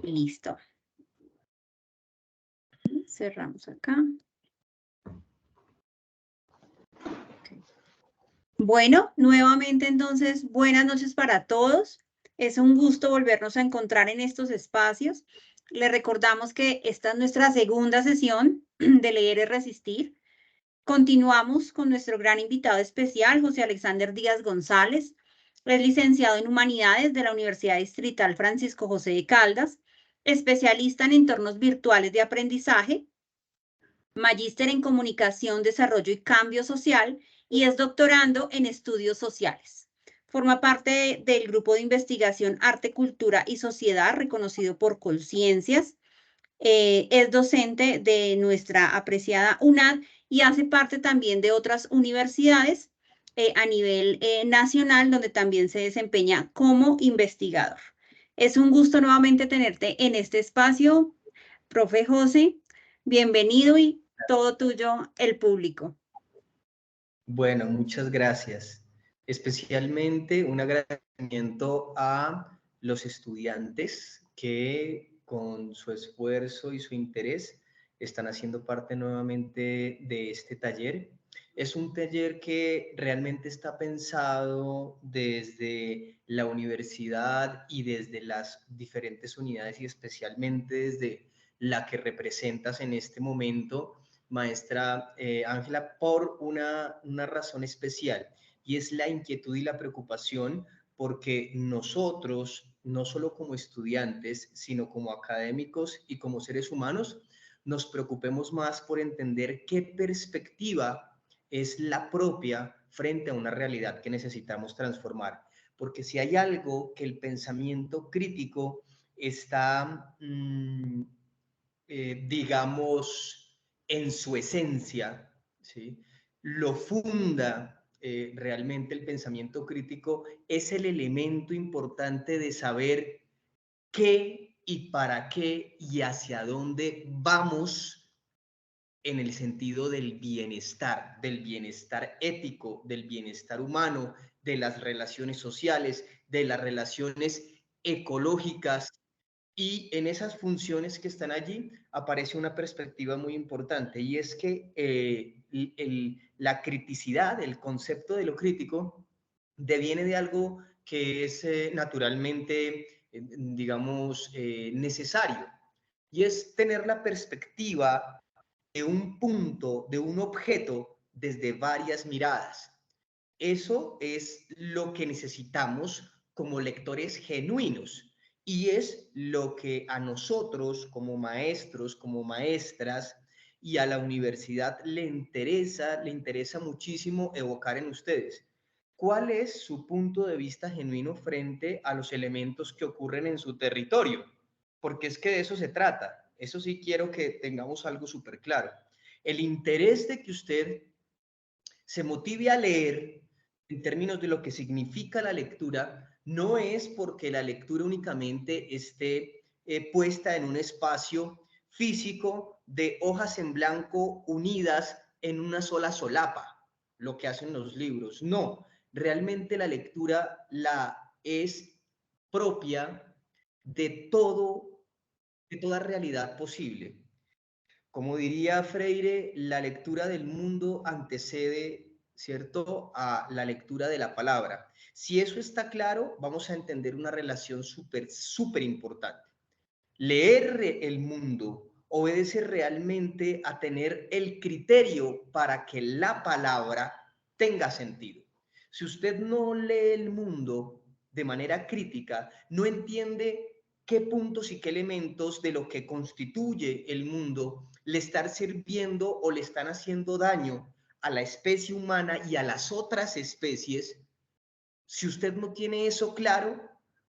Listo. Cerramos acá. Okay. Bueno, nuevamente entonces, buenas noches para todos. Es un gusto volvernos a encontrar en estos espacios. Les recordamos que esta es nuestra segunda sesión de Leer y Resistir. Continuamos con nuestro gran invitado especial, José Alexander Díaz González. Es licenciado en Humanidades de la Universidad Distrital Francisco José de Caldas, especialista en entornos virtuales de aprendizaje, magíster en Comunicación, Desarrollo y Cambio Social y es doctorando en Estudios Sociales. Forma parte del grupo de investigación Arte, Cultura y Sociedad, reconocido por Colciencias. Es docente de nuestra apreciada UNAD y hace parte también de otras universidades a nivel nacional, donde también se desempeña como investigador. Es un gusto nuevamente tenerte en este espacio, profe José. Bienvenido y todo tuyo, el público. Bueno, muchas gracias. Especialmente un agradecimiento a los estudiantes que con su esfuerzo y su interés están haciendo parte nuevamente de este taller. Es un taller que realmente está pensado desde la universidad y desde las diferentes unidades y especialmente desde la que representas en este momento, maestra Ángela, por una razón especial, y es la inquietud y la preocupación porque nosotros, no solo como estudiantes, sino como académicos y como seres humanos, nos preocupemos más por entender qué perspectiva es la propia frente a una realidad que necesitamos transformar. Porque si hay algo que el pensamiento crítico está, digamos, en su esencia, ¿sí? Lo funda realmente el pensamiento crítico, es el elemento importante de saber qué y para qué y hacia dónde vamos en el sentido del bienestar ético, del bienestar humano, de las relaciones sociales, de las relaciones ecológicas. Y en esas funciones que están allí aparece una perspectiva muy importante, y es que la criticidad, el concepto de lo crítico, deviene de algo que es naturalmente, digamos, necesario, y es tener la perspectiva de un punto, de un objeto, desde varias miradas. Eso es lo que necesitamos como lectores genuinos, y es lo que a nosotros como maestros, como maestras y a la universidad le interesa muchísimo evocar en ustedes. ¿Cuál es su punto de vista genuino frente a los elementos que ocurren en su territorio? Porque es que de eso se trata. Eso sí quiero que tengamos algo súper claro. El interés de que usted se motive a leer en términos de lo que significa la lectura, no es porque la lectura únicamente esté puesta en un espacio físico de hojas en blanco unidas en una sola solapa, lo que hacen los libros. No, realmente la lectura es propia de de toda realidad posible. Como diría Freire, la lectura del mundo antecede, ¿cierto?, a la lectura de la palabra. Si eso está claro, vamos a entender una relación súper importante. Leer el mundo obedece realmente a tener el criterio para que la palabra tenga sentido. Si usted no lee el mundo de manera crítica, no entiende qué puntos y qué elementos de lo que constituye el mundo le están sirviendo o le están haciendo daño a la especie humana y a las otras especies. Si usted no tiene eso claro,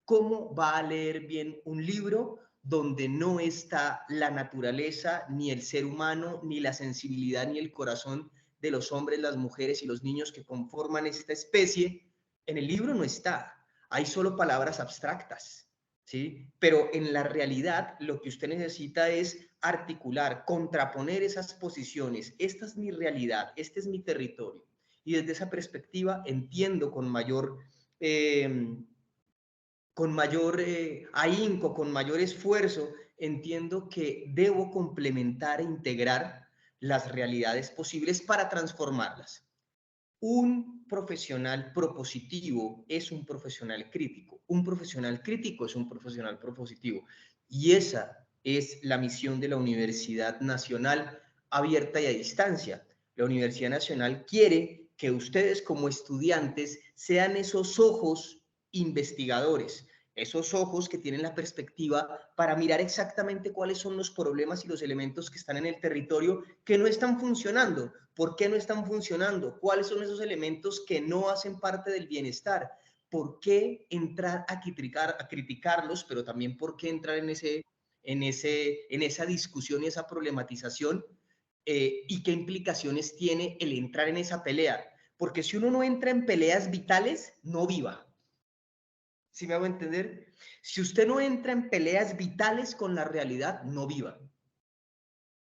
¿cómo va a leer bien un libro donde no está la naturaleza, ni el ser humano, ni la sensibilidad, ni el corazón de los hombres, las mujeres y los niños que conforman esta especie? En el libro no está, hay solo palabras abstractas, ¿sí? Pero en la realidad lo que usted necesita es articular, contraponer esas posiciones. Esta es mi realidad, este es mi territorio. Y desde esa perspectiva entiendo con mayor con mayor ahínco, con mayor esfuerzo, entiendo que debo complementar e integrar las realidades posibles para transformarlas. Un profesional propositivo es un profesional crítico. Un profesional crítico es un profesional propositivo. Y esa es la misión de la Universidad Nacional abierta y a distancia. La Universidad Nacional quiere que ustedes como estudiantes sean esos ojos investigadores, esos ojos que tienen la perspectiva para mirar exactamente cuáles son los problemas y los elementos que están en el territorio que no están funcionando. ¿Por qué no están funcionando? ¿Cuáles son esos elementos que no hacen parte del bienestar? ¿Por qué entrar a criticarlos, pero también por qué entrar en esa discusión y esa problematización? ¿Y qué implicaciones tiene el entrar en esa pelea? Porque si uno no entra en peleas vitales, no viva. ¿Sí me hago entender? Si usted no entra en peleas vitales con la realidad, no viva.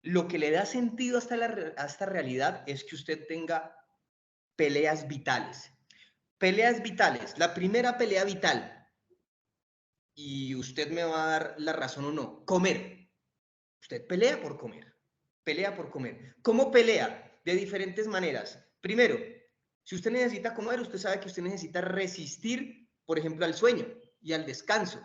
Lo que le da sentido a esta realidad es que usted tenga peleas vitales. Peleas vitales. La primera pelea vital, y usted me va a dar la razón o no, comer. Usted pelea por comer. Pelea por comer. ¿Cómo pelea? De diferentes maneras. Primero, si usted necesita comer, usted sabe que usted necesita resistir, por ejemplo, al sueño y al descanso,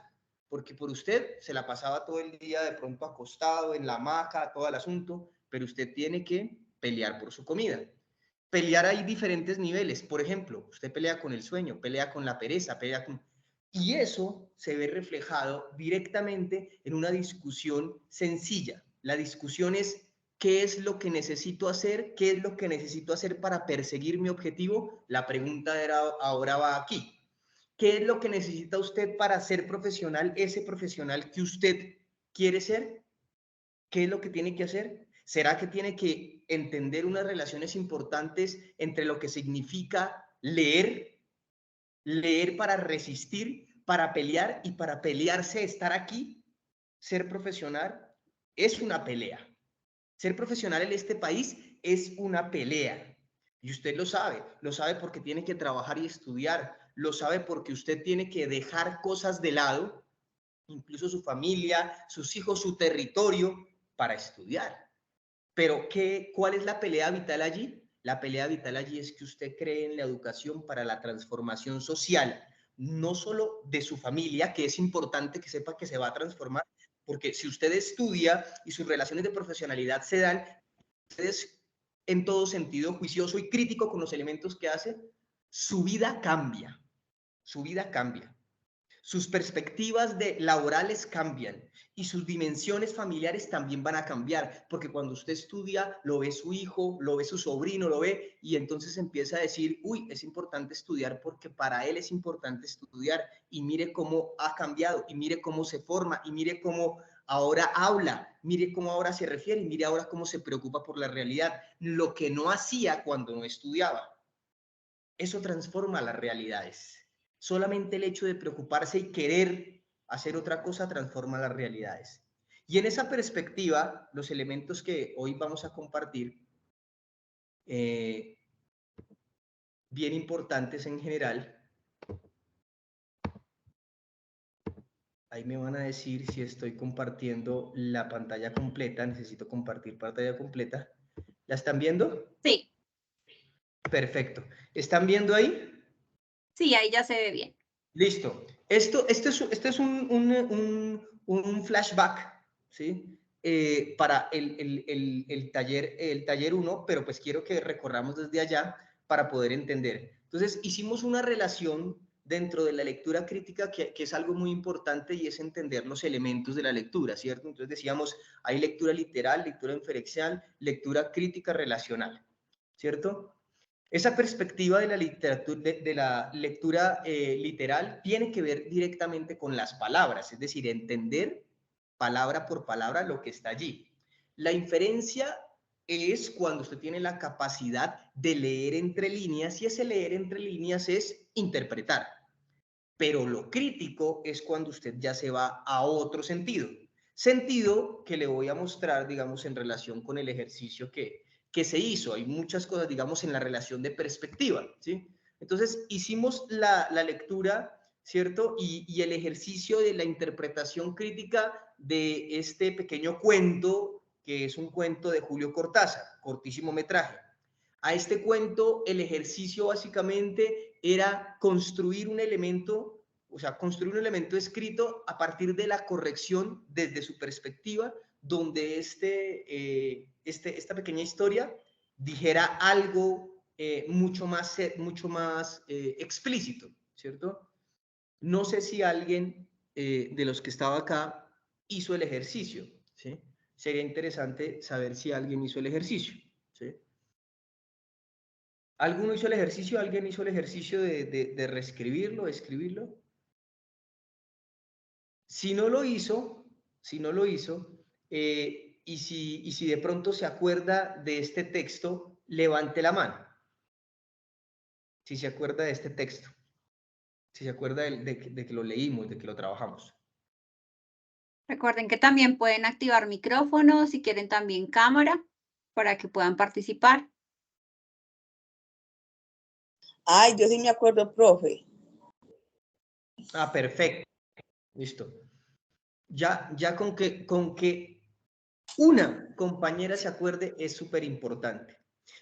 porque por usted se la pasaba todo el día de pronto acostado en la hamaca, todo el asunto, pero usted tiene que pelear por su comida. Pelear hay diferentes niveles. Por ejemplo, usted pelea con el sueño, pelea con la pereza, pelea con... Y eso se ve reflejado directamente en una discusión sencilla. La discusión es ¿qué es lo que necesito hacer? ¿Qué es lo que necesito hacer para perseguir mi objetivo? La pregunta ahora va aquí. ¿Qué es lo que necesita usted para ser profesional, ese profesional que usted quiere ser? ¿Qué es lo que tiene que hacer? ¿Será que tiene que entender unas relaciones importantes entre lo que significa leer, leer para resistir, para pelear y para pelearse, estar aquí? Ser profesional es una pelea. Ser profesional en este país es una pelea. Y usted lo sabe porque tiene que trabajar y estudiar, lo sabe porque usted tiene que dejar cosas de lado, incluso su familia, sus hijos, su territorio, para estudiar. Pero ¿cuál es la pelea vital allí? La pelea vital allí es que usted cree en la educación para la transformación social, no solo de su familia, que es importante que sepa que se va a transformar, porque si usted estudia y sus relaciones de profesionalidad se dan, usted es en todo sentido juicioso y crítico con los elementos que hace, su vida cambia, su vida cambia. Sus perspectivas laborales cambian y sus dimensiones familiares también van a cambiar, porque cuando usted estudia, lo ve su hijo, lo ve su sobrino, lo ve, y entonces empieza a decir, uy, es importante estudiar porque para él es importante estudiar, y mire cómo ha cambiado, y mire cómo se forma, y mire cómo ahora habla, mire cómo ahora se refiere, y mire ahora cómo se preocupa por la realidad, lo que no hacía cuando no estudiaba. Eso transforma las realidades. Solamente el hecho de preocuparse y querer hacer otra cosa transforma las realidades. Y en esa perspectiva, los elementos que hoy vamos a compartir, bien importantes en general, ahí me van a decir si estoy compartiendo la pantalla completa, necesito compartir pantalla completa. ¿La están viendo? Sí, Perfecto. ¿Están viendo ahí? sí, ahí ya se ve bien. Listo. Este es un flashback, ¿sí? Para el taller 1, pero pues quiero que recorramos desde allá para poder entender. Entonces, hicimos una relación dentro de la lectura crítica que es algo muy importante y es entender los elementos de la lectura, ¿cierto? Entonces decíamos, hay lectura literal, lectura inferencial, lectura crítica relacional, ¿cierto? Esa perspectiva de la literatura, de la lectura literal tiene que ver directamente con las palabras, es decir, entender palabra por palabra lo que está allí. La inferencia es cuando usted tiene la capacidad de leer entre líneas y ese leer entre líneas es interpretar. Pero lo crítico es cuando usted ya se va a otro sentido. Sentido que le voy a mostrar, digamos, en relación con el ejercicio que se hizo. Hay muchas cosas, digamos, en la relación de perspectiva, ¿sí? Entonces, hicimos la lectura ¿cierto? Y el ejercicio de la interpretación crítica de este pequeño cuento, que es un cuento de Julio Cortázar, cortísimo metraje. A este cuento, el ejercicio básicamente era construir un elemento, o sea, construir un elemento escrito a partir de la corrección desde su perspectiva, donde esta pequeña historia dijera algo mucho más explícito, ¿cierto? No sé si alguien de los que estaba acá hizo el ejercicio, ¿sí? Sería interesante saber si alguien hizo el ejercicio, ¿sí? ¿Alguno hizo el ejercicio? ¿Alguien hizo el ejercicio de reescribirlo, escribirlo? Si no lo hizo, y si de pronto se acuerda de este texto, levante la mano. Si se acuerda de este texto, si se acuerda de que lo leímos, de que lo trabajamos. Recuerden que también pueden activar micrófonos, si quieren también cámara, para que puedan participar. Ay, yo sí me acuerdo, profe. Ah, perfecto. Listo. Ya con que una compañera se acuerde es súper importante.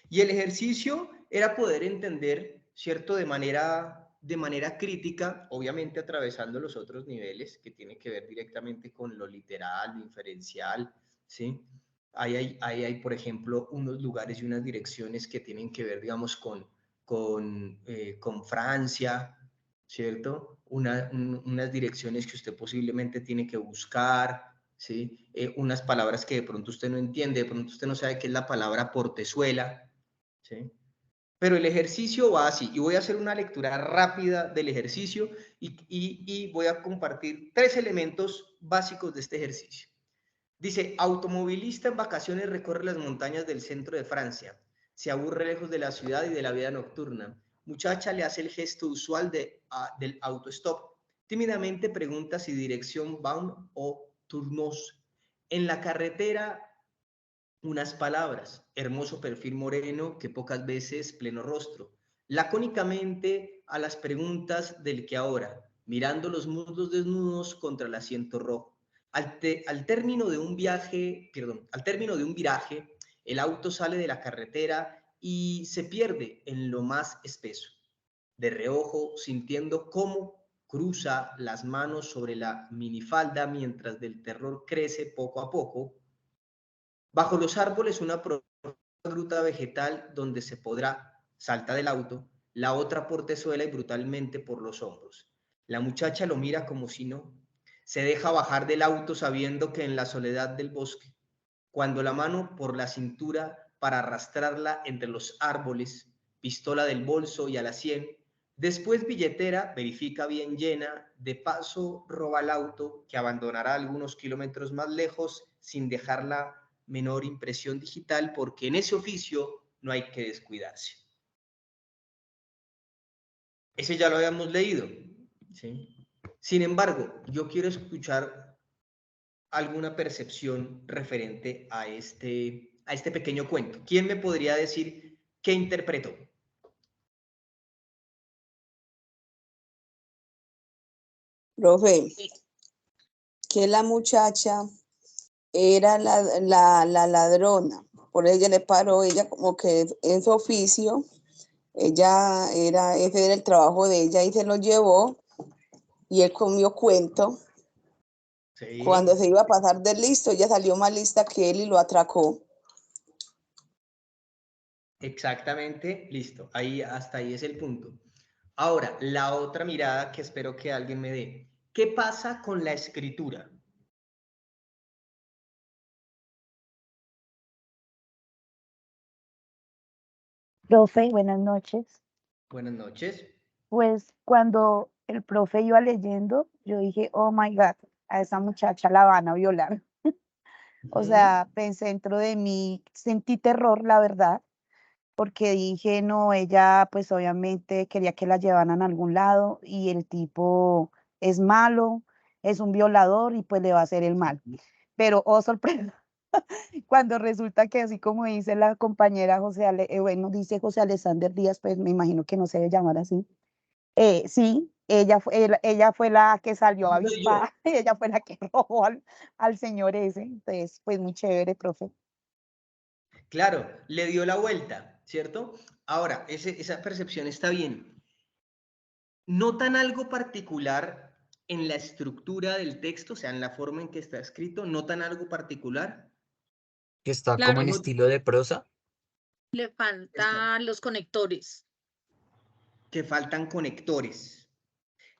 Y el ejercicio era poder entender, ¿cierto? De manera crítica, obviamente atravesando los otros niveles que tienen que ver directamente con lo literal, lo inferencial, ¿sí? Ahí hay, por ejemplo, unos lugares y unas direcciones que tienen que ver, digamos, con Francia, ¿cierto? Unas direcciones que usted posiblemente tiene que buscar, ¿sí? Unas palabras que de pronto usted no entiende, de pronto usted no sabe qué es la palabra portezuela, ¿sí? Pero el ejercicio va así, y voy a hacer una lectura rápida del ejercicio y voy a compartir 3 elementos básicos de este ejercicio. Dice, automovilista en vacaciones recorre las montañas del centro de Francia. Se aburre lejos de la ciudad y de la vida nocturna. Muchacha le hace el gesto usual del autostop. Tímidamente pregunta si dirección Baum o Tournos. En la carretera, unas palabras. Hermoso perfil moreno que pocas veces pleno rostro. Lacónicamente a las preguntas del que ahora, mirando los muslos desnudos contra el asiento rojo. Al término de un viraje, el auto sale de la carretera y se pierde en lo más espeso. De reojo, sintiendo cómo cruza las manos sobre la minifalda mientras del terror crece poco a poco. Bajo los árboles una gruta vegetal donde se podrá, salta del auto, la otra portezuela y brutalmente por los hombros. La muchacha lo mira como si no. Se deja bajar del auto sabiendo que en la soledad del bosque, cuando la mano por la cintura para arrastrarla entre los árboles, pistola del bolso y a la sien, después billetera, verifica bien llena, de paso roba el auto que abandonará algunos kilómetros más lejos sin dejar la menor impresión digital porque en ese oficio no hay que descuidarse. Ese ya lo habíamos leído, ¿sí? Sin embargo, yo quiero escuchar alguna percepción referente a este pequeño cuento. ¿Quién me podría decir qué interpretó? Profe, que la muchacha era la ladrona. Por ella le paró, ella como que en su oficio, ese era el trabajo de ella y se lo llevó y él comió cuento. Sí. Cuando se iba a pasar de listo, ella salió más lista que él y lo atracó. Exactamente, listo. Hasta ahí es el punto. Ahora, la otra mirada que espero que alguien me dé. ¿Qué pasa con la escritura? Profe, buenas noches. Buenas noches. Pues cuando el profe iba leyendo, yo dije, oh my God, a esa muchacha la van a violar. O sea, pensé dentro de mí, sentí terror, la verdad, porque dije, no, ella pues obviamente quería que la llevaran a algún lado y el tipo es malo, es un violador y pues le va a hacer el mal. Pero, oh sorpresa, cuando resulta que así como dice la compañera bueno, dice José Alexander Díaz, pues me imagino que no se debe llamar así. Sí, ella fue la que salió No soy yo. avispada, ella fue la que robó al señor ese. Entonces, pues muy chévere, profe. Claro, le dio la vuelta, ¿cierto? Ahora, esa percepción está bien. ¿Notan algo particular en la estructura del texto, o sea, en la forma en que está escrito? ¿Notan algo particular? Que está como Claro, en No- estilo de prosa. le está- faltan los conectores. que faltan conectores.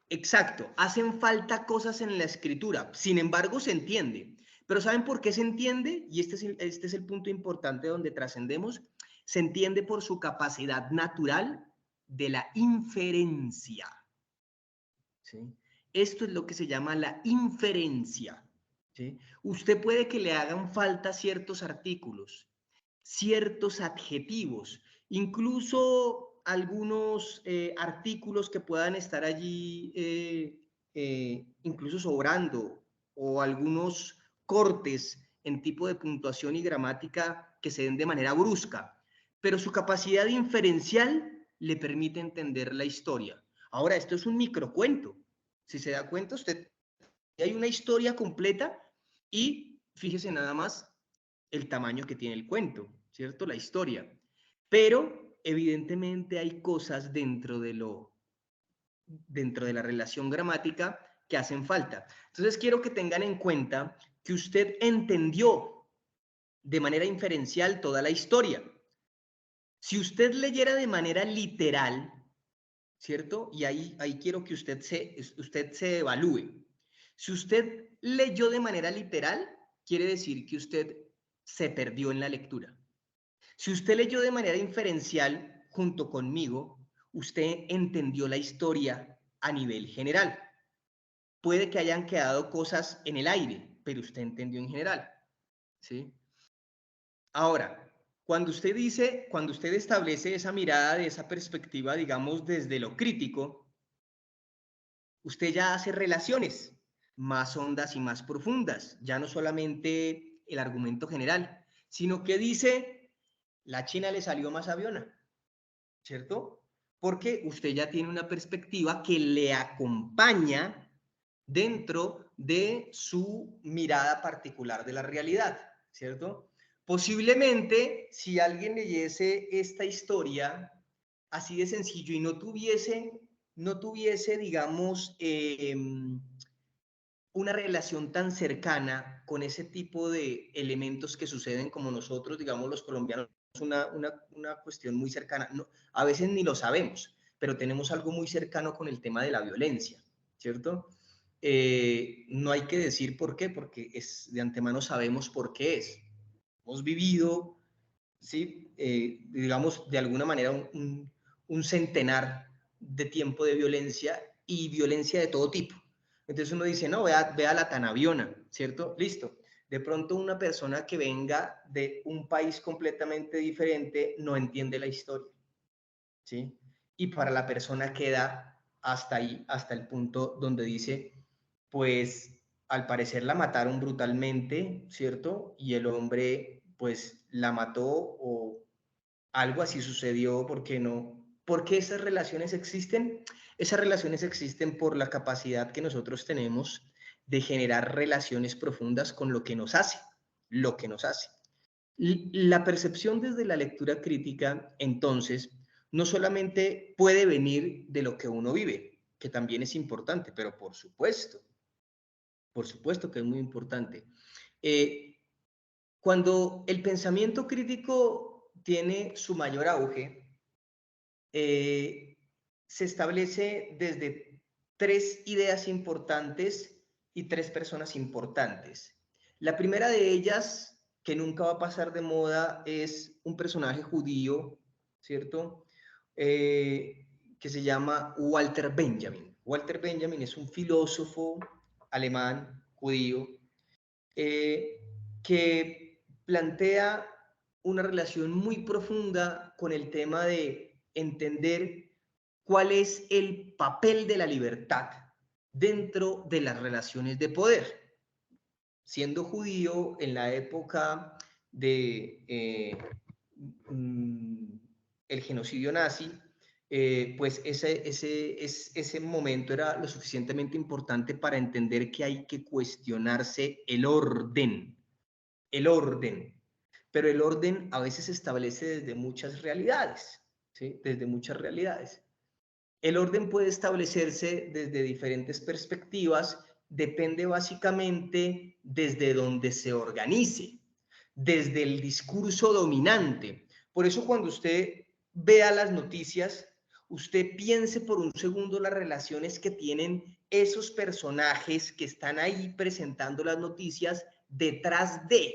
Exacto, hacen falta cosas en la escritura, sin embargo se entiende. Pero ¿saben por qué se entiende? Y este es el punto importante donde trascendemos. Se entiende por su capacidad natural de la inferencia. ¿Sí? Esto es lo que se llama la inferencia. ¿Sí? Usted puede que le hagan falta ciertos artículos, ciertos adjetivos, incluso algunos artículos que puedan estar allí incluso sobrando, o algunos cortes en tipo de puntuación y gramática que se den de manera brusca, pero su capacidad inferencial le permite entender la historia. Ahora, esto es un microcuento. Si se da cuenta, usted hay una historia completa y fíjese nada más el tamaño que tiene el cuento, ¿cierto? La historia. Pero evidentemente hay cosas dentro de la relación gramática que hacen falta. Entonces quiero que tengan en cuenta que usted entendió de manera inferencial toda la historia. Si usted leyera de manera literal, ¿cierto? Y ahí quiero que usted se evalúe. Si usted leyó de manera literal, quiere decir que usted se perdió en la lectura. Si usted leyó de manera inferencial junto conmigo, usted entendió la historia a nivel general. Puede que hayan quedado cosas en el aire, pero usted entendió en general, ¿sí? Ahora, cuando usted establece esa mirada, de esa perspectiva, digamos, desde lo crítico, usted ya hace relaciones más hondas y más profundas, ya no solamente el argumento general, sino que dice, la China le salió más aviona, ¿cierto? Porque usted ya tiene una perspectiva que le acompaña dentro de su mirada particular de la realidad, ¿cierto? Posiblemente, si alguien leyese esta historia así de sencillo y no tuviese digamos, una relación tan cercana con ese tipo de elementos que suceden como nosotros, digamos, los colombianos, una cuestión muy cercana. No, a veces ni lo sabemos, pero tenemos algo muy cercano con el tema de la violencia, ¿cierto? No hay que decir por qué, porque de antemano sabemos por qué es. Hemos vivido, ¿sí? Digamos, de alguna manera un centenar de tiempo de violencia, y violencia de todo tipo. Entonces uno dice, no, vea la Tanaviona, ¿cierto? Listo. De pronto una persona que venga de un país completamente diferente no entiende la historia, ¿sí? Y para la persona queda hasta ahí, hasta el punto donde dice, pues al parecer la mataron brutalmente, ¿cierto? Y el hombre pues la mató, o algo así sucedió. ¿Por qué no? ¿Por qué esas relaciones existen? Esas relaciones existen por la capacidad que nosotros tenemos de generar relaciones profundas con lo que nos hace, lo que nos hace. La percepción desde la lectura crítica, entonces, no solamente puede venir de lo que uno vive, que también es importante, pero por supuesto que es muy importante. Cuando el pensamiento crítico tiene su mayor auge, se establece desde tres ideas importantes y tres personas importantes. La primera de ellas, que nunca va a pasar de moda, es un personaje judío, ¿cierto? Que se llama Walter Benjamin. Walter Benjamin es un filósofo alemán, judío, que plantea una relación muy profunda con el tema de entender cuál es el papel de la libertad dentro de las relaciones de poder. Siendo judío en la época de el genocidio nazi, pues ese momento era lo suficientemente importante para entender que hay que cuestionarse el orden. Pero el orden a veces se establece desde muchas realidades, ¿sí? Desde muchas realidades. El orden puede establecerse desde diferentes perspectivas, depende básicamente desde donde se organice, desde el discurso dominante. Por eso cuando usted vea las noticias, usted piense por un segundo las relaciones que tienen esos personajes que están ahí presentando las noticias detrás de,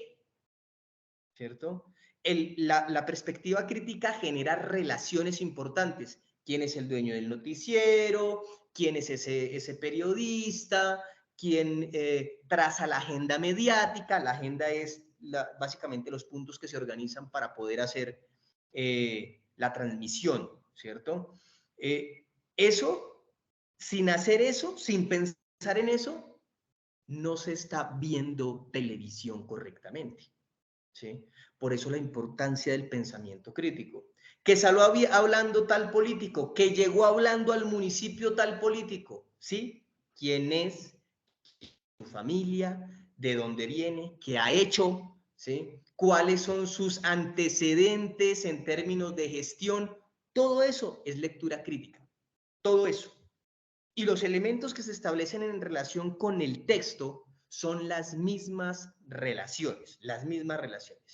¿cierto? La perspectiva crítica genera relaciones importantes. ¿Quién es el dueño del noticiero? ¿Quién es ese periodista? ¿Quién traza la agenda mediática? La agenda es básicamente los puntos que se organizan para poder hacer la transmisión, ¿cierto? Eso, sin hacer eso, sin pensar en eso, no se está viendo televisión correctamente, ¿sí? Por eso la importancia del pensamiento crítico. Que salió hablando tal político, que llegó hablando al municipio tal político, ¿sí? ¿Quién es? Su familia, de dónde viene, qué ha hecho, ¿sí? ¿Cuáles son sus antecedentes en términos de gestión? Todo eso es lectura crítica, todo eso. Y los elementos que se establecen en relación con el texto son las mismas relaciones, las mismas relaciones.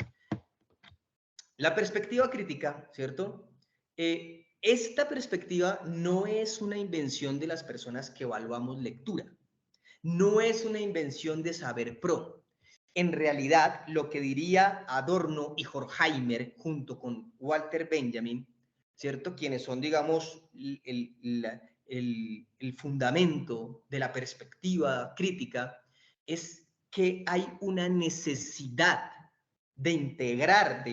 La perspectiva crítica, ¿cierto? Esta perspectiva no es una invención de las personas que evaluamos lectura, no es una invención de saber pro. En realidad, lo que diría Adorno y Horkheimer junto con Walter Benjamin, ¿cierto? Quienes son, digamos, el fundamento de la perspectiva crítica, es que hay una necesidad de integrar,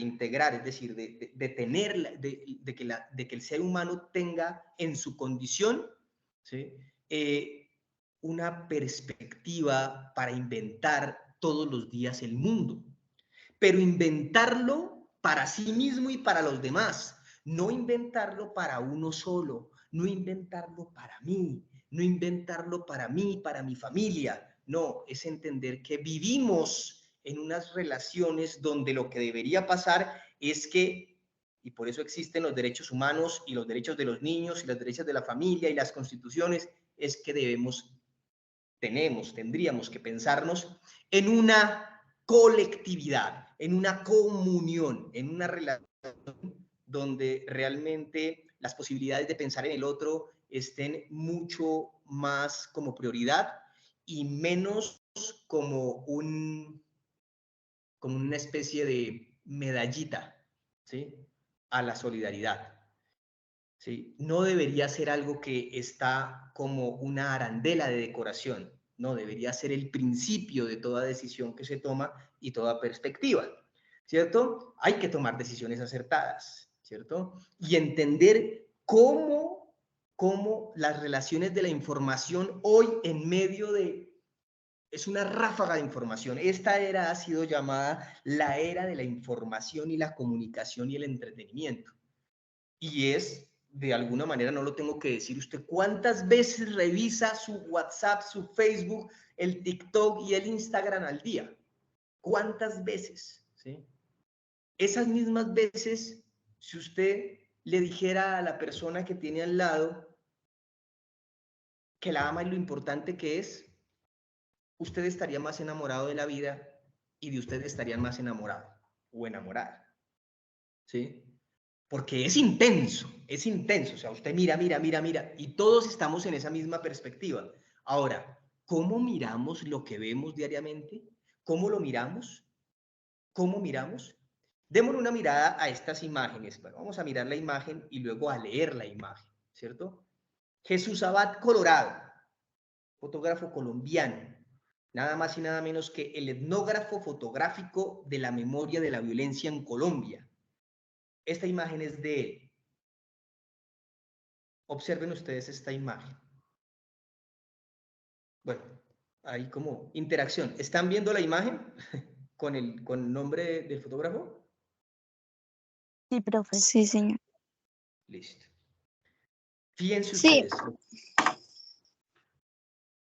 es decir, de tener, de que el ser humano tenga en su condición, ¿sí? Una perspectiva para inventar todos los días el mundo, pero inventarlo para sí mismo y para los demás, no inventarlo para uno solo, no inventarlo para mí, no inventarlo para mí, para mi familia, no, es entender que vivimos en unas relaciones donde lo que debería pasar es que, y por eso existen los derechos humanos y los derechos de los niños y los derechos de la familia y las constituciones, es que tendríamos que pensarnos en una colectividad, en una comunión, en una relación donde realmente las posibilidades de pensar en el otro estén mucho más como prioridad y menos como como una especie de medallita, ¿sí? A la solidaridad. ¿Sí? No debería ser algo que está como una arandela de decoración, no, debería ser el principio de toda decisión que se toma y toda perspectiva, ¿cierto? Hay que tomar decisiones acertadas, ¿cierto? Y entender cómo las relaciones de la información hoy en medio de... Es una ráfaga de información. Esta era ha sido llamada la era de la información y la comunicación y el entretenimiento. Y es, de alguna manera, no lo tengo que decir, usted cuántas veces revisa su WhatsApp, su Facebook, el TikTok y el Instagram al día. ¿Cuántas veces? ¿Sí? Esas mismas veces, si usted le dijera a la persona que tiene al lado que la ama y lo importante que es, usted estaría más enamorado de la vida y de usted estarían más enamorado o enamorada. ¿Sí? Porque es intenso, o sea, usted mira, y todos estamos en esa misma perspectiva. Ahora, ¿cómo miramos lo que vemos diariamente? ¿Cómo lo miramos? ¿Cómo miramos? Démosle una mirada a estas imágenes. Bueno, vamos a mirar la imagen y luego a leer la imagen, ¿cierto? Jesús Abad Colorado, fotógrafo colombiano, nada más y nada menos que el etnógrafo fotográfico de la memoria de la violencia en Colombia. Esta imagen es de él. Observen ustedes esta imagen. Bueno, hay como interacción. ¿Están viendo la imagen con el nombre del fotógrafo? Sí, profe. Sí, señor. Listo. Fíjense Sí. ustedes.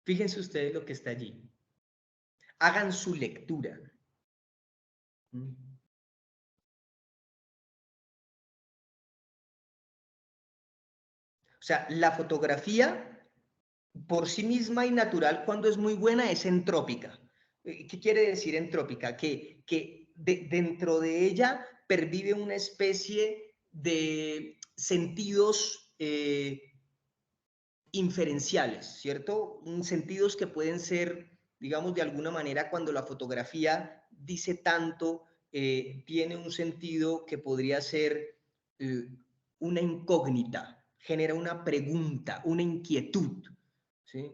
Fíjense ustedes lo que está allí. Hagan su lectura. O sea, la fotografía por sí misma y natural, cuando es muy buena, es entrópica. ¿Qué quiere decir entrópica? Que dentro de ella pervive una especie de sentidos inferenciales, ¿cierto? Sentidos que pueden ser, digamos, de alguna manera, cuando la fotografía dice tanto, tiene un sentido que podría ser una incógnita, genera una pregunta, una inquietud, ¿sí?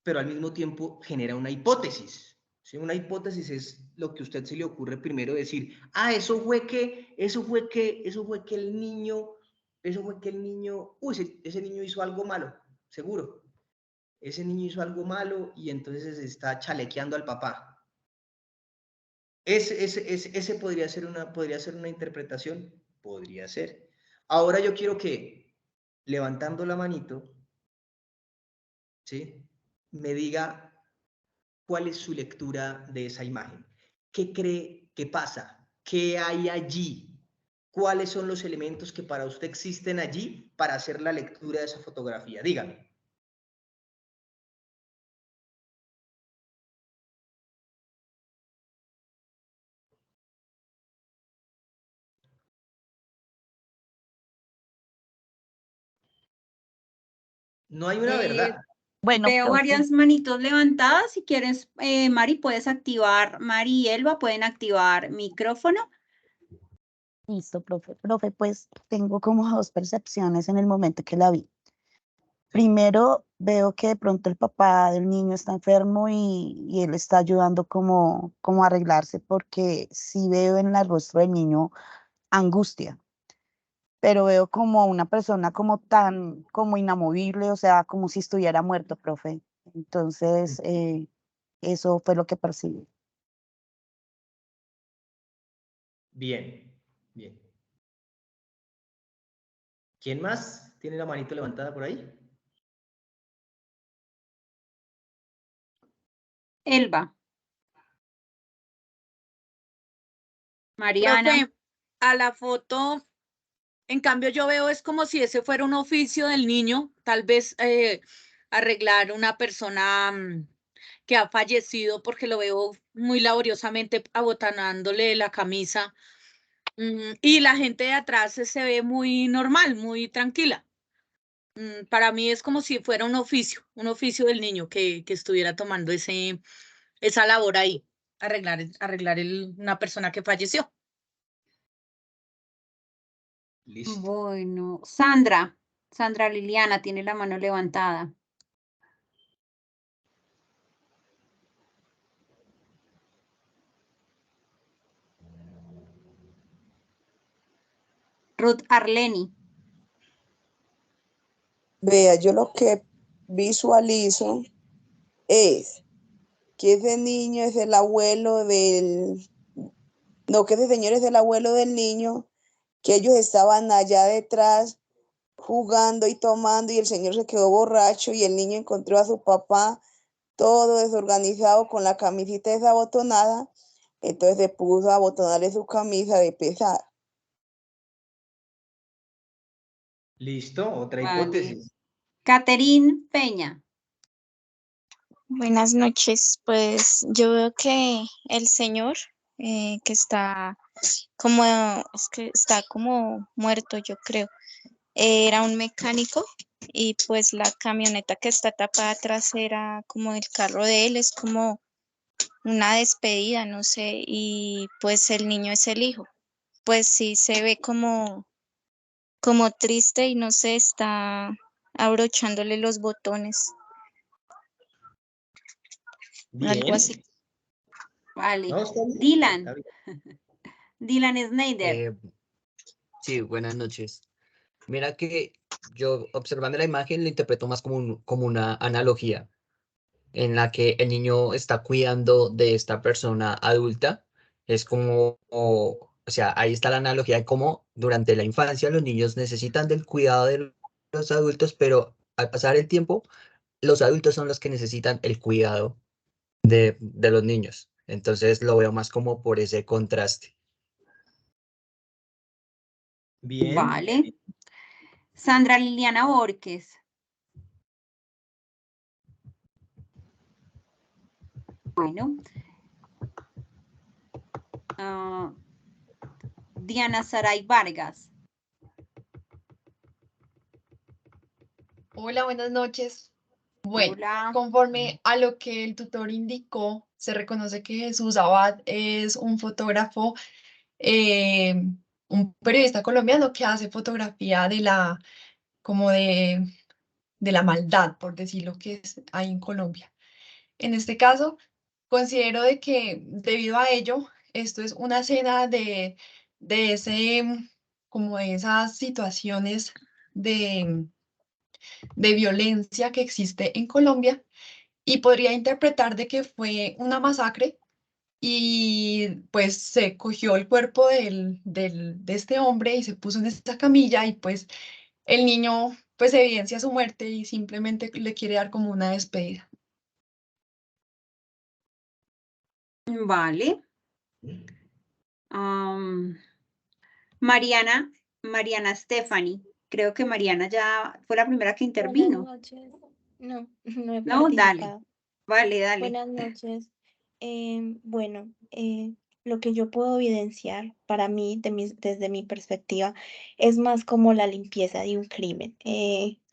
Pero al mismo tiempo genera una hipótesis, ¿sí? Una hipótesis es lo que a usted se le ocurre primero decir, eso fue que el niño, ese niño hizo algo malo, seguro. Ese niño hizo algo malo y entonces está chalequeando al papá. Ese podría ser una interpretación, podría ser. Ahora yo quiero que, levantando la manito, ¿sí?, me diga cuál es su lectura de esa imagen. ¿Qué cree que pasa? ¿Qué hay allí? ¿Cuáles son los elementos que para usted existen allí para hacer la lectura de esa fotografía? Dígame. No hay una verdad. Bueno, Veo profe, varias manitos levantadas. Si quieres, Mari, Mari y Elba pueden activar micrófono. listo, profe. Profe, pues tengo como dos percepciones en el momento que la vi. Primero, veo que de pronto el papá del niño está enfermo y él está ayudando como a arreglarse, porque sí veo en el rostro del niño angustia, pero veo como una persona como inamovible, o sea, como si estuviera muerto, profe. Entonces, eso fue lo que percibí. Bien, bien. ¿Quién más tiene la manito levantada por ahí? Elba. Mariana. Profe, a la foto, en cambio yo veo es como si ese fuera un oficio del niño, tal vez arreglar una persona que ha fallecido, porque lo veo muy laboriosamente abotonándole la camisa, y la gente de atrás se ve muy normal, muy tranquila. Para mí es como si fuera un oficio del niño que estuviera tomando esa labor ahí, arreglar una persona que falleció. Listo. Bueno, Sandra Liliana tiene la mano levantada. Ruth Arleni. Vea, yo lo que visualizo es que ese niño es el abuelo que ese señor es el abuelo del niño, que ellos estaban allá detrás jugando y tomando y el señor se quedó borracho y el niño encontró a su papá todo desorganizado con la camisita desabotonada, entonces se puso a abotonarle su camisa de pesar. Listo, otra Vale. hipótesis. Catherine Peña. Buenas noches. Pues yo veo que el señor que está está como muerto, yo creo. Era un mecánico y pues la camioneta que está tapada trasera como el carro de él es como una despedida, no sé, y pues el niño es el hijo. Pues sí se ve como triste y no sé, está abrochándole los botones, algo Bien. así. Vale. No, está bien, Dylan. está bien. Dylan Snyder. Sí, buenas noches. Mira que yo observando la imagen lo interpreto más como una analogía en la que el niño está cuidando de esta persona adulta. Es como, o sea, ahí está la analogía de cómo durante la infancia los niños necesitan del cuidado los adultos, pero al pasar el tiempo, los adultos son los que necesitan el cuidado de los niños. Entonces lo veo más como por ese contraste. Bien. Vale. Sandra Liliana Borges. Bueno. Diana Saray Vargas. Hola, buenas noches. Bueno, Hola. conforme a lo que el tutor indicó, se reconoce que Jesús Abad es un fotógrafo, un periodista colombiano que hace fotografía de la, como de la maldad, por decirlo que hay en Colombia. En este caso, considero de que debido a ello, esto es una escena de ese, como de esas situaciones de violencia que existe en Colombia y podría interpretar de que fue una masacre y pues se cogió el cuerpo de este hombre y se puso en esta camilla y pues el niño pues evidencia su muerte y simplemente le quiere dar como una despedida. Vale. Mariana Stephanie. Creo que Mariana ya fue la primera que intervino. Buenas noches. No, no he No, dale. participado. Vale, dale. Buenas noches. Bueno, lo que yo puedo evidenciar para mí, desde mi perspectiva, es más como la limpieza de un crimen.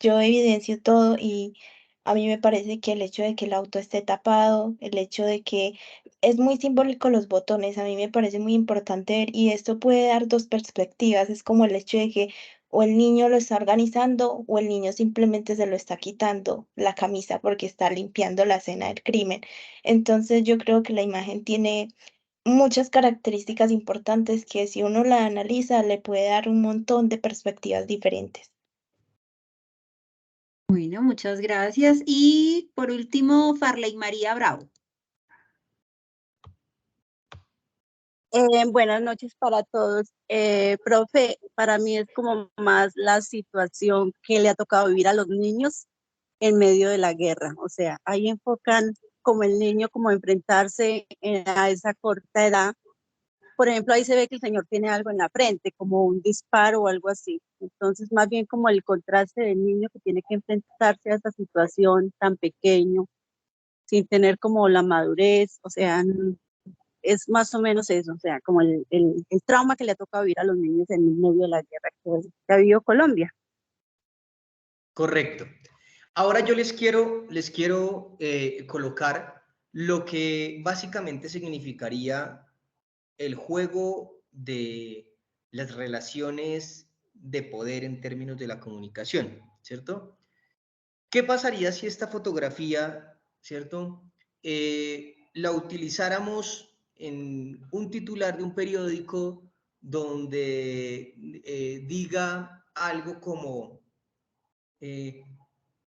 Yo evidencio todo y a mí me parece que el hecho de que el auto esté tapado, el hecho de que es muy simbólico los botones, a mí me parece muy importante ver y esto puede dar dos perspectivas. Es como el hecho de que o el niño lo está organizando o el niño simplemente se lo está quitando la camisa porque está limpiando la escena del crimen. Entonces yo creo que la imagen tiene muchas características importantes que si uno la analiza le puede dar un montón de perspectivas diferentes. Bueno, muchas gracias. Y por último, Farley María Bravo. Buenas noches para todos. Profe, para mí es como más la situación que le ha tocado vivir a los niños en medio de la guerra. O sea, ahí enfocan como el niño, como enfrentarse a esa corta edad. Por ejemplo, ahí se ve que el señor tiene algo en la frente, como un disparo o algo así. Entonces, más bien como el contraste del niño que tiene que enfrentarse a esa situación tan pequeño, sin tener como la madurez, o sea, es más o menos eso, o sea, como el trauma que le ha tocado vivir a los niños en medio de la guerra que ha vivido Colombia. Correcto. Ahora yo les quiero colocar lo que básicamente significaría el juego de las relaciones de poder en términos de la comunicación, ¿cierto? ¿Qué pasaría si esta fotografía, ¿cierto? La utilizáramos en un titular de un periódico donde diga algo como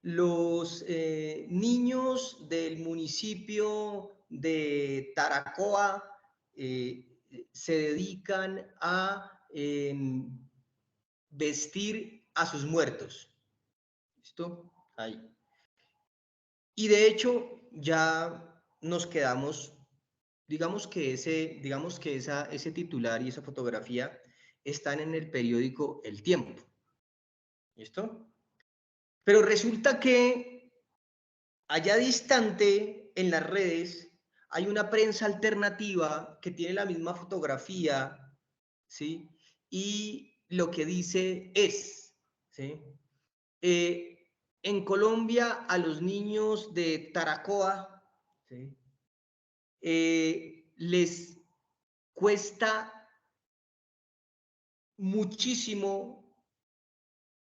los niños del municipio de Taracoa se dedican a vestir a sus muertos. ¿Listo? Ahí. Y de hecho ya nos quedamos, digamos que ese titular y esa fotografía están en el periódico El Tiempo. ¿Listo? Pero resulta que allá distante en las redes hay una prensa alternativa que tiene la misma fotografía, ¿sí? Y lo que dice es, ¿sí? En Colombia a los niños de Taracoa, ¿sí? Les cuesta muchísimo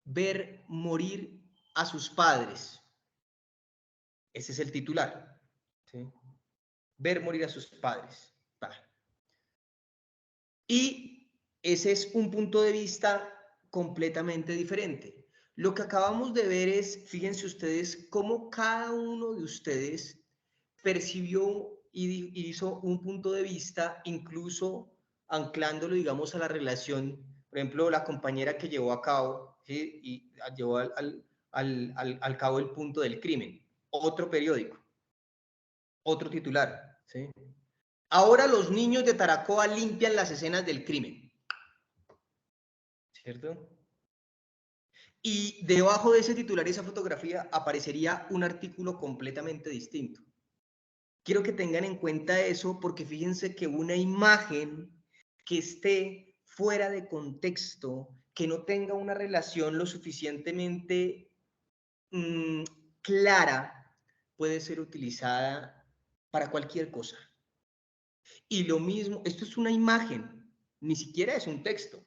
ver morir a sus padres. Ese es el titular, ¿sí? Ver morir a sus padres. Vale. Y ese es un punto de vista completamente diferente. Lo que acabamos de ver es, fíjense ustedes, cómo cada uno de ustedes percibió y hizo un punto de vista, incluso anclándolo, digamos, a la relación, por ejemplo, la compañera que llevó a cabo, ¿sí? Y llevó al cabo el punto del crimen. Otro periódico, otro titular, ¿sí? Ahora los niños de Taracoa limpian las escenas del crimen, ¿cierto? Y debajo de ese titular y esa fotografía aparecería un artículo completamente distinto. Quiero que tengan en cuenta eso porque fíjense que una imagen que esté fuera de contexto, que no tenga una relación lo suficientemente clara, puede ser utilizada para cualquier cosa. Y lo mismo, esto es una imagen, ni siquiera es un texto,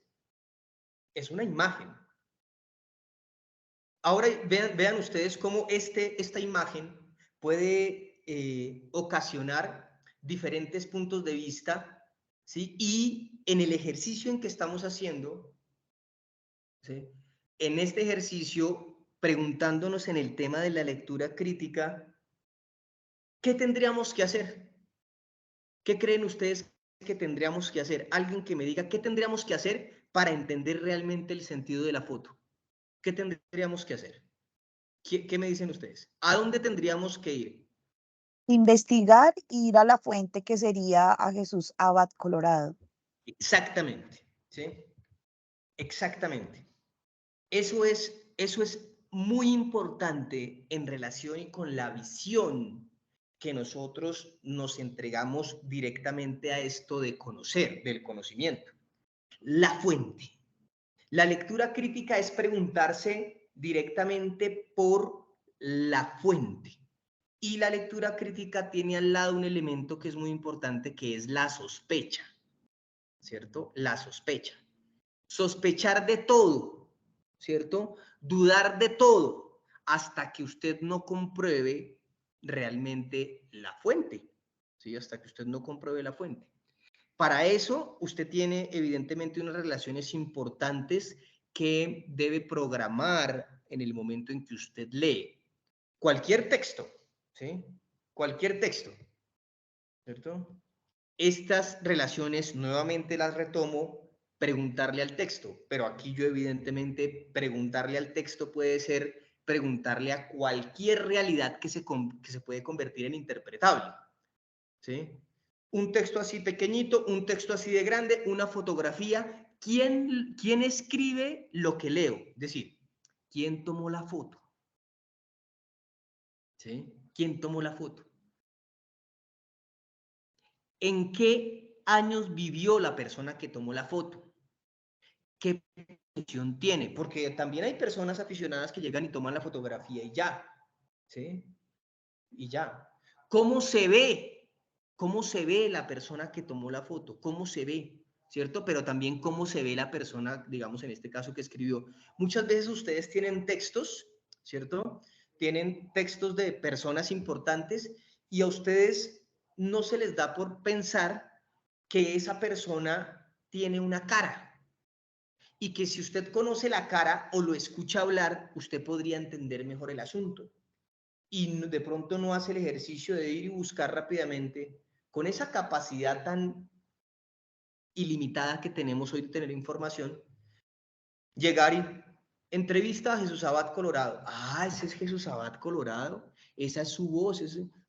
es una imagen. Ahora vean ustedes cómo esta imagen puede ocasionar diferentes puntos de vista, ¿sí? Y en el ejercicio en que estamos haciendo, ¿sí? En este ejercicio, preguntándonos en el tema de la lectura crítica, ¿qué tendríamos que hacer? ¿Qué creen ustedes que tendríamos que hacer? Alguien que me diga qué tendríamos que hacer para entender realmente el sentido de la foto. ¿Qué tendríamos que hacer? ¿Qué me dicen ustedes? ¿A dónde tendríamos que ir? Investigar e ir a la fuente que sería a Jesús Abad Colorado. Exactamente, ¿sí? Exactamente. Eso es muy importante en relación con la visión que nosotros nos entregamos directamente a esto de conocer, del conocimiento. La fuente. La lectura crítica es preguntarse directamente por la fuente. Y la lectura crítica tiene al lado un elemento que es muy importante, que es la sospecha, ¿cierto? La sospecha. Sospechar de todo, ¿cierto? Dudar de todo hasta que usted no compruebe realmente la fuente, ¿sí? Hasta que usted no compruebe la fuente. Para eso, usted tiene evidentemente unas relaciones importantes que debe programar en el momento en que usted lee. Cualquier texto, ¿sí? Cualquier texto, ¿cierto? Estas relaciones, nuevamente las retomo, preguntarle al texto, pero aquí yo evidentemente preguntarle al texto puede ser preguntarle a cualquier realidad que se puede convertir en interpretable, ¿sí? Un texto así pequeñito, un texto así de grande, una fotografía. ¿Quién escribe lo que leo? Es decir, ¿quién tomó la foto? ¿Sí? ¿Quién tomó la foto? ¿En qué años vivió la persona que tomó la foto? ¿Qué función tiene? Porque también hay personas aficionadas que llegan y toman la fotografía y ya, ¿sí? Y ya. ¿Cómo se ve? ¿Cómo se ve la persona que tomó la foto? ¿Cómo se ve? ¿Cierto? Pero también cómo se ve la persona, digamos en este caso que escribió. Muchas veces ustedes tienen textos, ¿cierto? Tienen textos de personas importantes y a ustedes no se les da por pensar que esa persona tiene una cara y que si usted conoce la cara o lo escucha hablar, usted podría entender mejor el asunto. Y de pronto no hace el ejercicio de ir y buscar rápidamente, con esa capacidad tan ilimitada que tenemos hoy de tener información, llegar y entrevista a Jesús Abad Colorado. Ah, ese es Jesús Abad Colorado, esa es su voz,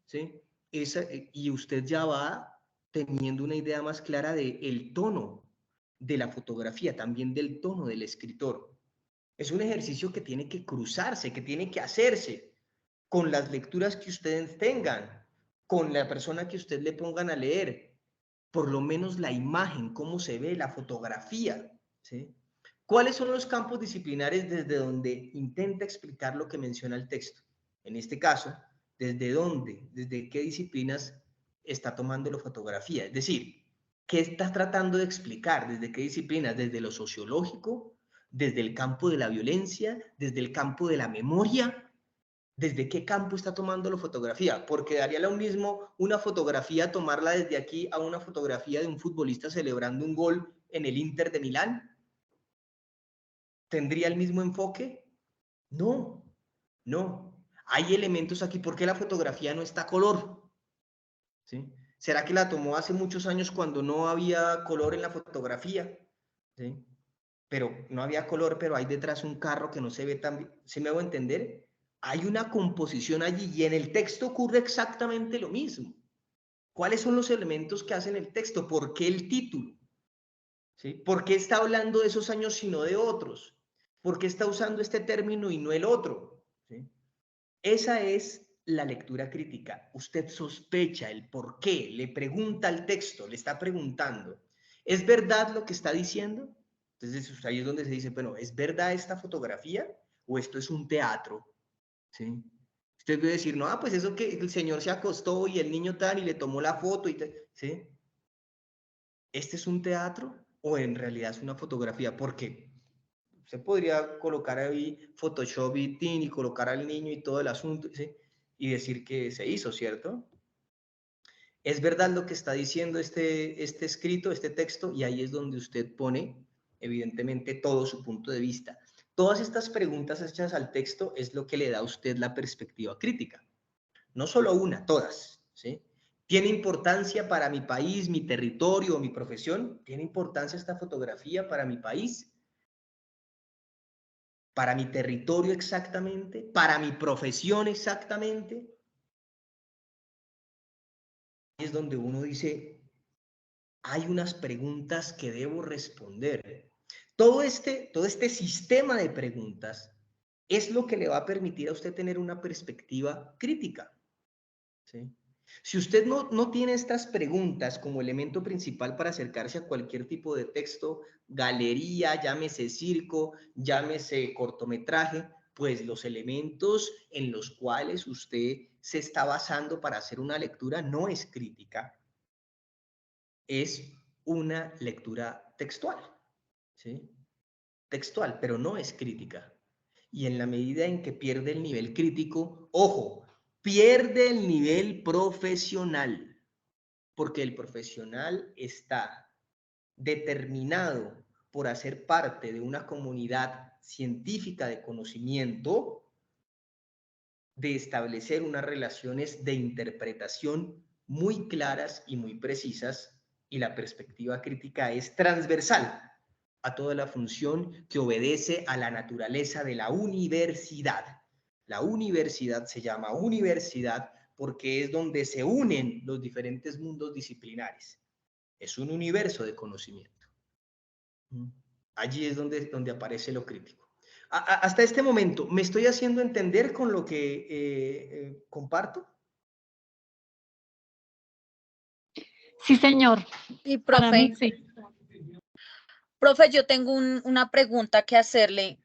¿sí? Y usted ya va teniendo una idea más clara del tono de la fotografía, también del tono del escritor. Es un ejercicio que tiene que cruzarse, que tiene que hacerse con las lecturas que ustedes tengan, con la persona que usted le pongan a leer, por lo menos la imagen, cómo se ve, la fotografía, ¿sí? ¿Cuáles son los campos disciplinares desde donde intenta explicar lo que menciona el texto? En este caso, ¿desde dónde, desde qué disciplinas está tomando la fotografía? Es decir, ¿qué está tratando de explicar? ¿Desde qué disciplinas? ¿Desde lo sociológico? ¿Desde el campo de la violencia? ¿Desde el campo de la memoria? ¿Desde qué campo está tomando la fotografía? Porque daría lo mismo una fotografía, tomarla desde aquí, a una fotografía de un futbolista celebrando un gol en el Inter de Milán. ¿Tendría el mismo enfoque? No, no. Hay elementos aquí. ¿Por qué la fotografía no está a color? ¿Sí? ¿Será que la tomó hace muchos años cuando no había color en la fotografía? ¿Sí? pero no había color, pero hay detrás un carro que no se ve tan bien. ¿Sí me hago entender? Hay una composición allí y en el texto ocurre exactamente lo mismo. ¿Cuáles son los elementos que hacen el texto? ¿Por qué el título? ¿Sí? ¿Por qué está hablando de esos años sino de otros? ¿Por qué está usando este término y no el otro? ¿Sí? Esa es la lectura crítica. Usted sospecha el por qué, le pregunta al texto, le está preguntando, ¿es verdad lo que está diciendo? Entonces ahí es donde se dice, bueno, ¿es verdad esta fotografía o esto es un teatro? ¿Sí? Usted puede decir, no, pues eso que el señor se acostó y el niño tal y le tomó la foto y tal, ¿sí? ¿Este es un teatro o en realidad es una fotografía? Porque se podría colocar ahí Photoshop y tin y colocar al niño y todo el asunto, ¿sí? Y decir que se hizo, ¿cierto? Es verdad lo que está diciendo este escrito, este texto, y ahí es donde usted pone, evidentemente, todo su punto de vista. Todas estas preguntas hechas al texto es lo que le da a usted la perspectiva crítica. No solo una, todas, ¿sí? ¿Tiene importancia para mi país, mi territorio, mi profesión? ¿Tiene importancia esta fotografía para mi país? ¿Para mi territorio exactamente? ¿Para mi profesión exactamente? Es donde uno dice, hay unas preguntas que debo responder. Todo este sistema de preguntas es lo que le va a permitir a usted tener una perspectiva crítica, ¿sí? Si usted no tiene estas preguntas como elemento principal para acercarse a cualquier tipo de texto, galería, llámese circo, llámese cortometraje, pues los elementos en los cuales usted se está basando para hacer una lectura no es crítica, es una lectura textual, ¿sí? Textual, pero no es crítica. Y en la medida en que pierde el nivel crítico, ojo, pierde el nivel profesional, porque el profesional está determinado por hacer parte de una comunidad científica de conocimiento, de establecer unas relaciones de interpretación muy claras y muy precisas, y la perspectiva crítica es transversal a toda la función que obedece a la naturaleza de la universidad. La universidad se llama universidad porque es donde se unen los diferentes mundos disciplinares. Es un universo de conocimiento. Allí es donde aparece lo crítico. Hasta este momento, ¿me estoy haciendo entender con lo que comparto? Sí, señor. Y Para mí profe, sí. profe, yo tengo una pregunta que hacerle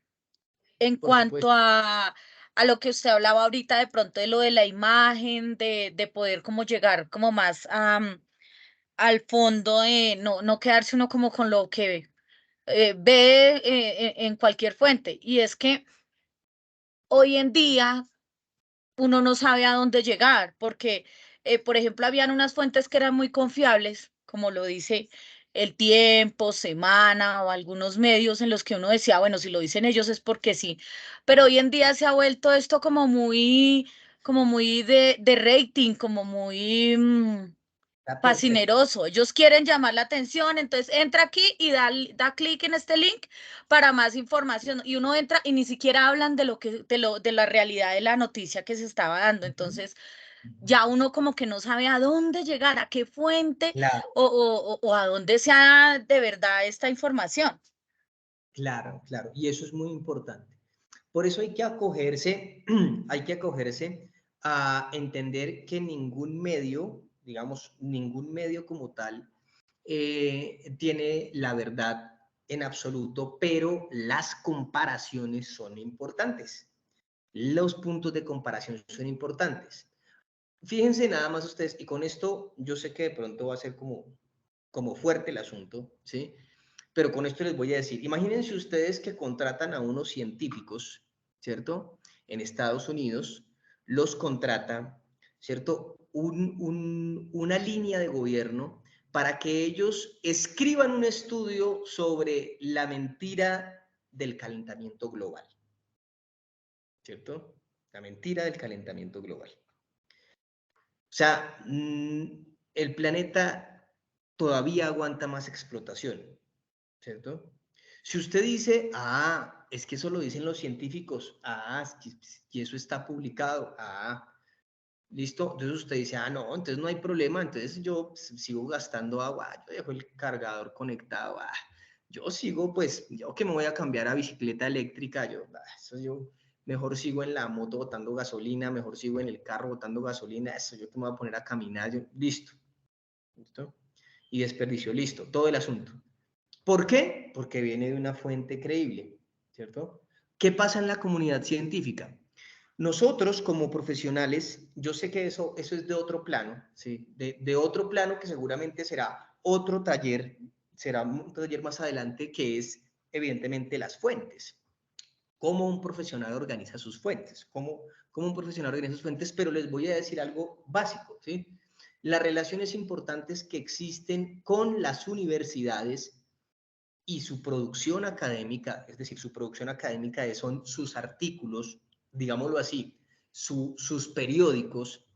en Por cuanto supuesto. a lo que usted hablaba ahorita de pronto de lo de la imagen, de poder como llegar como más al fondo, de no quedarse uno como con lo que ve en cualquier fuente. Y es que hoy en día uno no sabe a dónde llegar, porque, por ejemplo, habían unas fuentes que eran muy confiables, como lo dice El Tiempo, Semana o algunos medios en los que uno decía, bueno, si lo dicen ellos es porque sí, pero hoy en día se ha vuelto esto como muy de rating, como muy fascineroso. Ellos quieren llamar la atención, entonces entra aquí y da clic en este link para más información. Y uno entra y ni siquiera hablan de la realidad de la noticia que se estaba dando. Entonces, ya uno como que no sabe a dónde llegar, a qué fuente Claro, o a dónde sea de verdad esta información. claro, claro. Y eso es muy importante. Por eso hay que acogerse, hay que acogerse a entender que ningún medio, digamos, ningún medio como tal, tiene la verdad en absoluto, pero las comparaciones son importantes. Los puntos de comparación son importantes. Fíjense nada más ustedes, y con esto yo sé que de pronto va a ser como fuerte el asunto, ¿sí? Pero con esto les voy a decir, imagínense ustedes que contratan a unos científicos, ¿cierto? En Estados Unidos, los contrata, ¿cierto? Una línea de gobierno para que ellos escriban un estudio sobre la mentira del calentamiento global, ¿cierto? La mentira del calentamiento global. O sea, el planeta todavía aguanta más explotación, ¿cierto? Si usted dice, ah, es que eso lo dicen los científicos, ah, y eso está publicado, ah, listo, entonces usted dice, ah, no, entonces no hay problema, entonces yo sigo gastando agua, yo dejo el cargador conectado, ah, yo sigo, pues, yo que me voy a cambiar a bicicleta eléctrica, eso yo mejor sigo en la moto botando gasolina, mejor sigo en el carro botando gasolina, eso yo que me voy a poner a caminar, listo, listo, y desperdicio, listo, todo el asunto. ¿Por qué? Porque viene de una fuente creíble, ¿cierto? ¿Qué pasa en la comunidad científica? Nosotros como profesionales, yo sé que eso es de otro plano, ¿sí? De otro plano que seguramente será otro taller, será un taller más adelante, que es evidentemente las fuentes. Cómo un profesional organiza sus fuentes, cómo un profesional organiza sus fuentes, pero les voy a decir algo básico, ¿sí? Las relaciones importantes que existen con las universidades y su producción académica, es decir, su producción académica son sus artículos, digámoslo así, sus periódicos,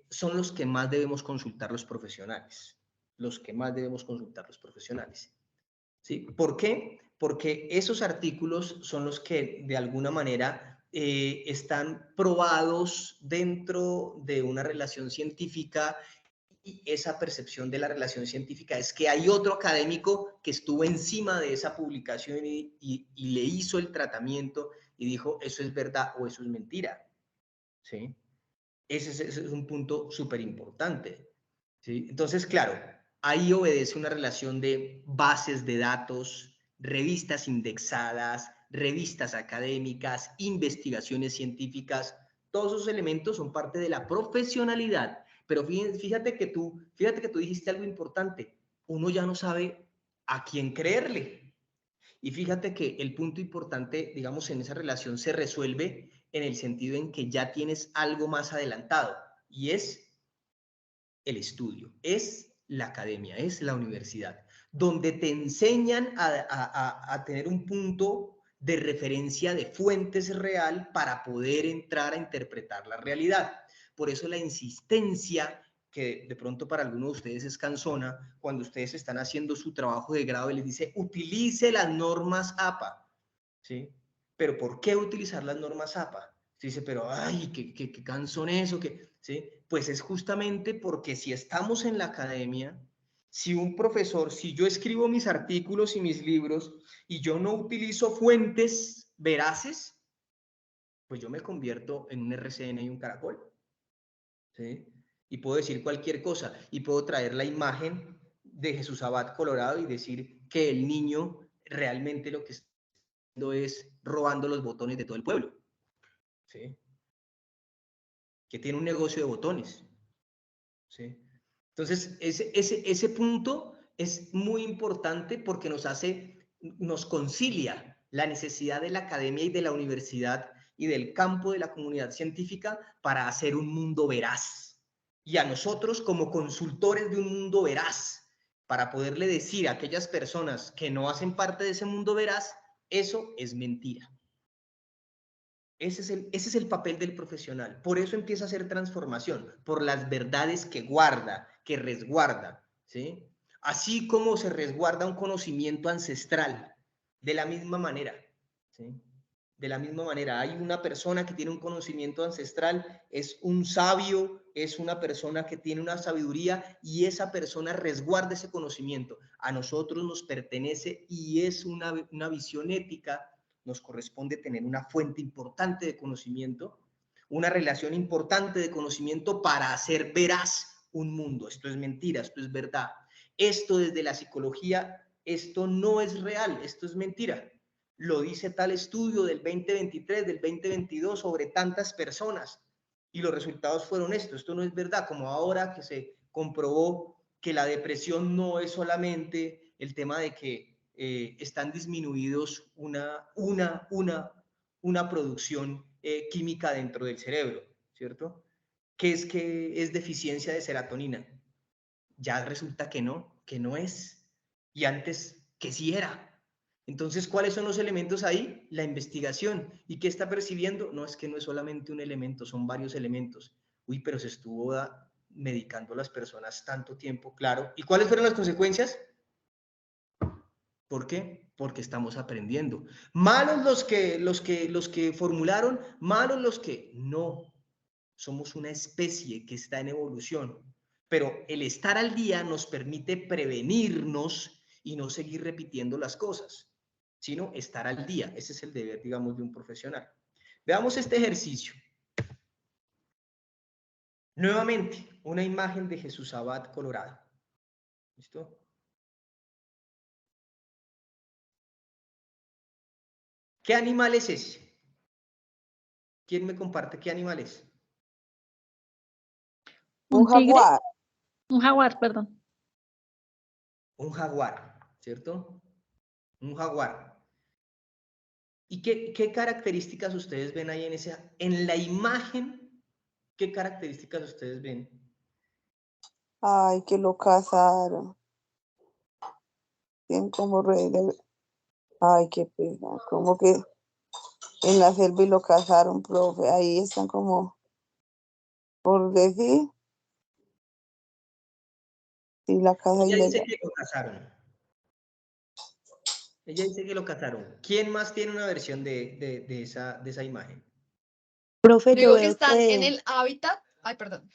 son los que más debemos consultar los profesionales, los que más debemos consultar los profesionales. ¿Sí? ¿Por qué? Porque esos artículos son los que de alguna manera están probados dentro de una relación científica, y esa percepción de la relación científica es que hay otro académico que estuvo encima de esa publicación y le hizo el tratamiento y dijo, eso es verdad o eso es mentira. ¿Sí? Ese es un punto súper importante. ¿Sí? Entonces, claro, ahí obedece una relación de bases de datos, revistas indexadas, revistas académicas, investigaciones científicas. Todos esos elementos son parte de la profesionalidad. Pero fíjate que tú dijiste algo importante. Uno ya no sabe a quién creerle. Y fíjate que el punto importante, digamos, en esa relación se resuelve en el sentido en que ya tienes algo más adelantado, y es el estudio, es la academia, es la universidad, donde te enseñan a tener un punto de referencia de fuentes real para poder entrar a interpretar la realidad. Por eso la insistencia, que de pronto para algunos de ustedes es cansona, cuando ustedes están haciendo su trabajo de grado y les dice, utilice las normas APA, ¿sí? Pero ¿por qué utilizar las normas APA? Se dice, pero ay, qué cansón eso, ¿sí? Pues es justamente porque si estamos en la academia, si un profesor, si yo escribo mis artículos y mis libros y yo no utilizo fuentes veraces, pues yo me convierto en un RCN y un caracol, ¿sí? Y puedo decir cualquier cosa y puedo traer la imagen de Jesús Abad Colorado y decir que el niño realmente lo que está haciendo es robando los botones de todo el pueblo, ¿sí? Que tiene un negocio de botones, ¿sí? Entonces, ese punto es muy importante porque nos concilia la necesidad de la academia y de la universidad y del campo de la comunidad científica para hacer un mundo veraz. Y a nosotros como consultores de un mundo veraz, para poderle decir a aquellas personas que no hacen parte de ese mundo veraz, eso es mentira. Ese es el papel del profesional. Por eso empieza a hacer transformación, por las verdades que guarda, que resguarda, ¿sí? Así como se resguarda un conocimiento ancestral, de la misma manera, ¿sí? De la misma manera, hay una persona que tiene un conocimiento ancestral, es un sabio, es una persona que tiene una sabiduría y esa persona resguarda ese conocimiento. A nosotros nos pertenece y es una visión ética. Nos corresponde tener una fuente importante de conocimiento, una relación importante de conocimiento para hacer veraz un mundo. Esto es mentira, esto es verdad. Esto desde la psicología, esto no es real, esto es mentira. Lo dice tal estudio del 2023, del 2022 sobre tantas personas y los resultados fueron estos. Esto no es verdad, como ahora que se comprobó que la depresión no es solamente el tema de que están disminuidos una producción química dentro del cerebro, ¿cierto? Que es deficiencia de serotonina. Ya resulta que no es. Y antes que sí era. Entonces, ¿cuáles son los elementos ahí? La investigación. ¿Y qué está percibiendo? No, es que no es solamente un elemento, son varios elementos. Uy, pero se estuvo medicando a las personas tanto tiempo, claro. ¿Y cuáles fueron las consecuencias? ¿Por qué? Porque estamos aprendiendo. Malos los que formularon, malos los que no. Somos una especie que está en evolución, pero el estar al día nos permite prevenirnos y no seguir repitiendo las cosas, sino estar al día. Ese es el deber, digamos, de un profesional. Veamos este ejercicio. Nuevamente, una imagen de Jesús Abad, Colorado. ¿Listo? ¿Qué animal es ese? ¿Quién me comparte qué animal es? Un ¿Un tigre? jaguar. Un jaguar, perdón. Un jaguar, ¿cierto? Un jaguar. ¿Y qué características ustedes ven ahí en la imagen? ¿Qué características ustedes ven? Ay, que lo cazaron. Tienen como rey de... Ay, qué pena. Como que en la selva y lo cazaron, profe. Ahí están como, por decir, y la casa Ella dice ilegal. que lo cazaron. Ella dice que lo cazaron. ¿Quién más tiene una versión de esa imagen? Profe, Yo yo digo que veo están en que, el hábitat. Ay, perdón.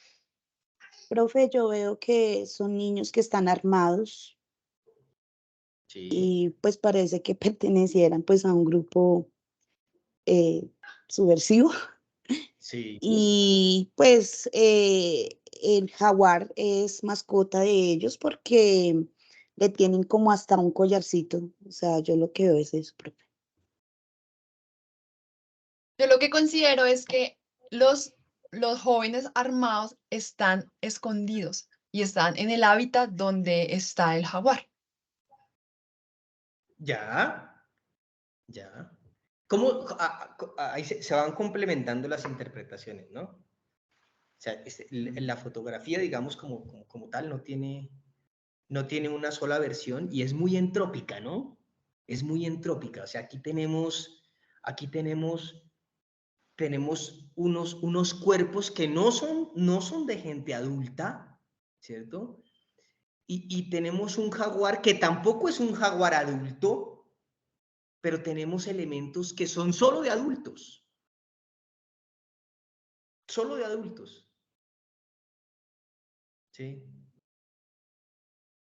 profe, yo veo que son niños que están armados Sí, y pues parece que pertenecieran pues a un grupo subversivo. sí. Y pues el jaguar es mascota de ellos porque le tienen como hasta un collarcito. O sea, yo lo que veo es eso, profe. Yo lo que considero es que los jóvenes armados están escondidos y están en el hábitat donde está el jaguar. Ya, ya. ¿Cómo? Ahí se van complementando las interpretaciones, ¿no? O sea, la fotografía, digamos, como tal, no tiene una sola versión y es muy entrópica, ¿no? Es muy entrópica. O sea, aquí tenemos unos cuerpos que no son de gente adulta, ¿cierto? Y tenemos un jaguar que tampoco es un jaguar adulto, pero tenemos elementos que son solo de adultos. Solo de adultos. ¿Sí?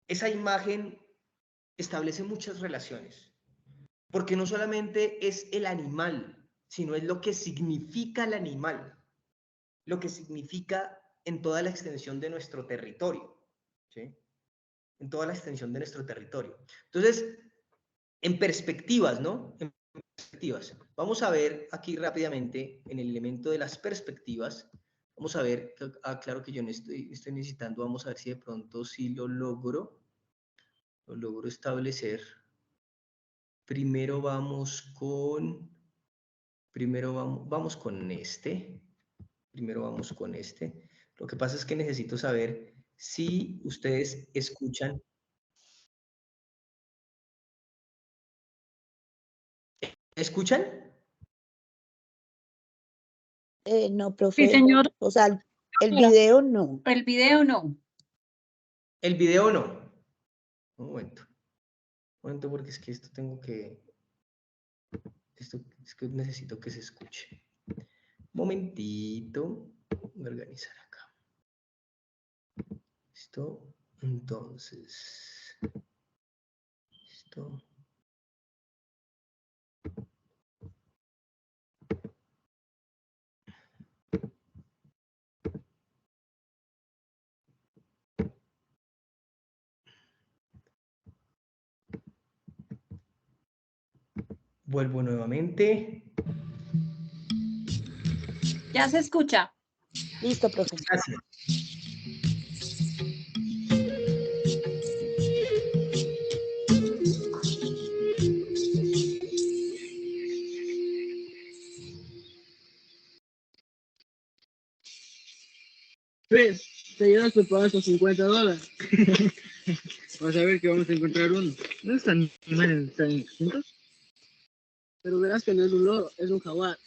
Esa imagen establece muchas relaciones, porque no solamente es el animal, sino es lo que significa el animal, lo que significa en toda la extensión de nuestro territorio, ¿sí? En toda la extensión de nuestro territorio. Entonces, en perspectivas, ¿no? En perspectivas. Vamos a ver aquí rápidamente en el elemento de las perspectivas. Vamos a ver, claro que yo no estoy necesitando, vamos a ver si de pronto sí lo logro establecer. Primero vamos con este. Primero vamos con este. Lo que pasa es que necesito saber si ustedes escuchan. ¿Escuchan? No, Sí, profe. señor. O sea, el Señora. video no. El video no. El video no. Un momento porque es que esto es que necesito que se escuche. Un momentito. Voy a organizar acá. Listo. Entonces. Listo. Vuelvo nuevamente. Ya se escucha. Listo, profe. Gracias. Pues, te llevas tu pago esos $50. Vas a ver que vamos a encontrar uno. No están animales tan extintos, pero verás que no es un loro, es un jaguar.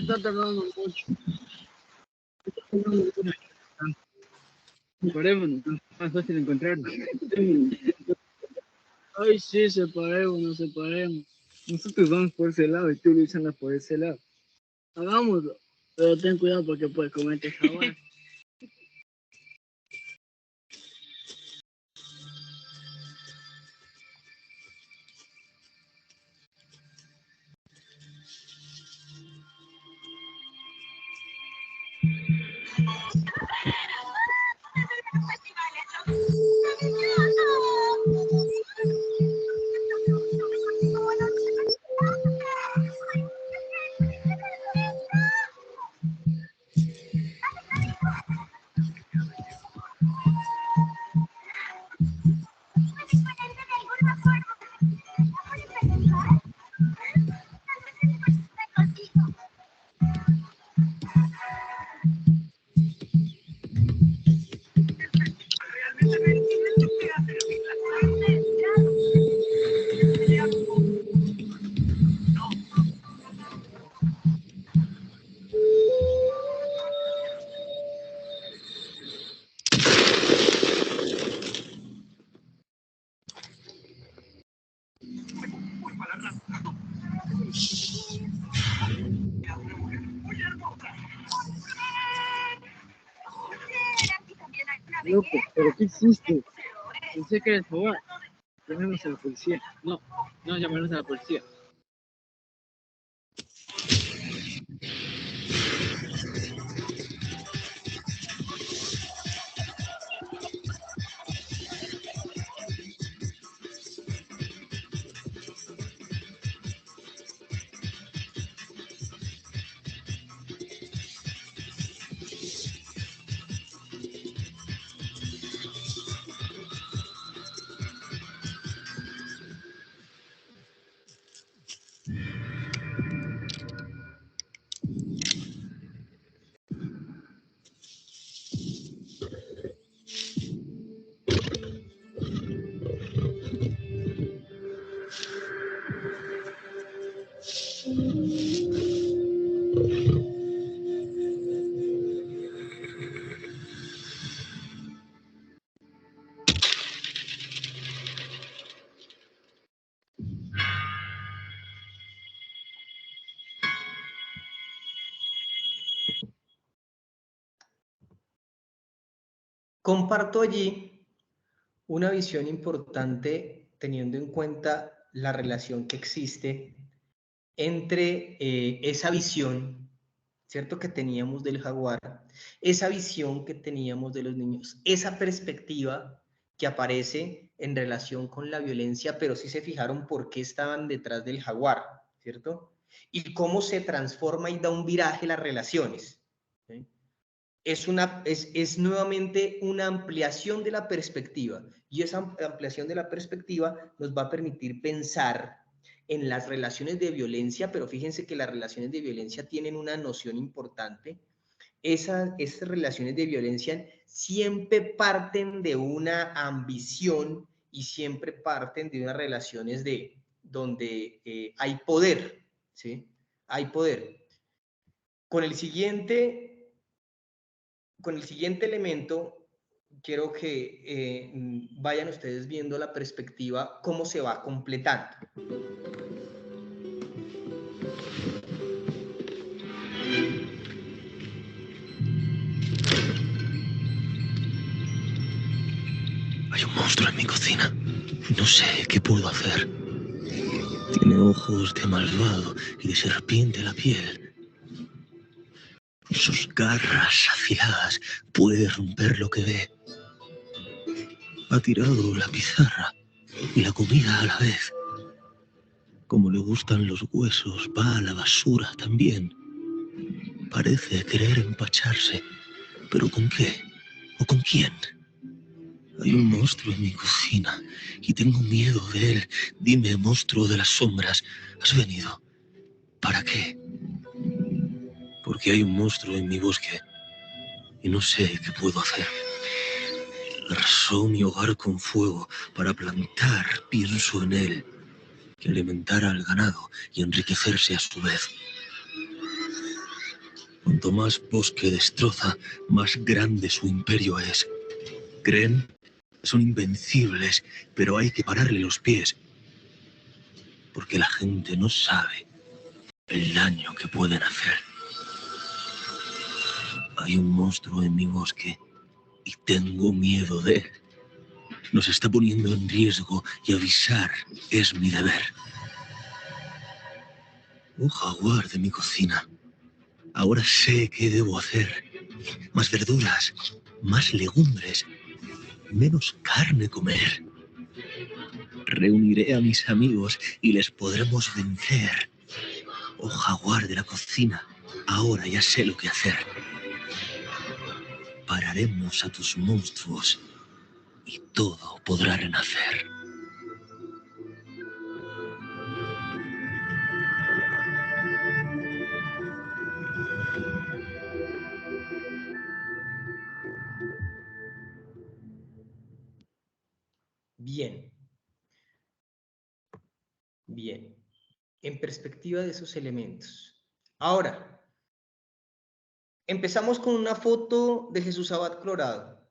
Está tardando mucho. Separémonos, es más fácil encontrarnos. Ay, sí, separemos. Nosotros vamos por ese lado y tú, Luis, andas por ese lado. Hagámoslo, pero ten cuidado porque puedes comerte jaguar. Loco, ¿pero qué hiciste? Pensé que eres jaguar. Llamemos a la policía. No llamarnos a la policía. Comparto allí una visión importante teniendo en cuenta la relación que existe entre esa visión, ¿cierto?, que teníamos del jaguar, esa visión que teníamos de los niños, esa perspectiva que aparece en relación con la violencia, pero sí se fijaron por qué estaban detrás del jaguar, ¿cierto? Y cómo se transforma y da un viraje las relaciones, ¿sí? Es nuevamente una ampliación de la perspectiva, y esa ampliación de la perspectiva nos va a permitir pensar en las relaciones de violencia, pero fíjense que las relaciones de violencia tienen una noción importante. Esas relaciones de violencia siempre parten de una ambición y siempre parten de unas relaciones donde hay poder, ¿sí? Hay poder. Con el siguiente elemento, quiero que vayan ustedes viendo la perspectiva, cómo se va completando. Hay un monstruo en mi cocina. No sé qué puedo hacer. Tiene ojos de malvado y de serpiente la piel. Sus garras afiladas puede romper lo que ve. Ha tirado la pizarra y la comida a la vez. Como le gustan los huesos, va a la basura también. Parece querer empacharse. ¿Pero con qué? ¿O con quién? Hay un monstruo en mi cocina y tengo miedo de él. Dime, monstruo de las sombras, ¿has venido? ¿Para qué? Porque hay un monstruo en mi bosque y no sé qué puedo hacer. Arrasó mi hogar con fuego para plantar, pienso en él, que alimentara al ganado y enriquecerse a su vez. Cuanto más bosque destroza, más grande su imperio es. Creen que son invencibles, pero hay que pararle los pies. Porque la gente no sabe el daño que pueden hacer. Hay un monstruo en mi bosque y tengo miedo de él. Nos está poniendo en riesgo y avisar es mi deber. Oh jaguar de mi cocina, ahora sé qué debo hacer. Más verduras, más legumbres, menos carne comer. Reuniré a mis amigos y les podremos vencer. Oh jaguar de la cocina, ahora ya sé lo que hacer. Pararemos a tus monstruos y todo podrá renacer. Bien. Bien. En perspectiva de esos elementos. Ahora, empezamos con una foto de Jesús Abad Colorado.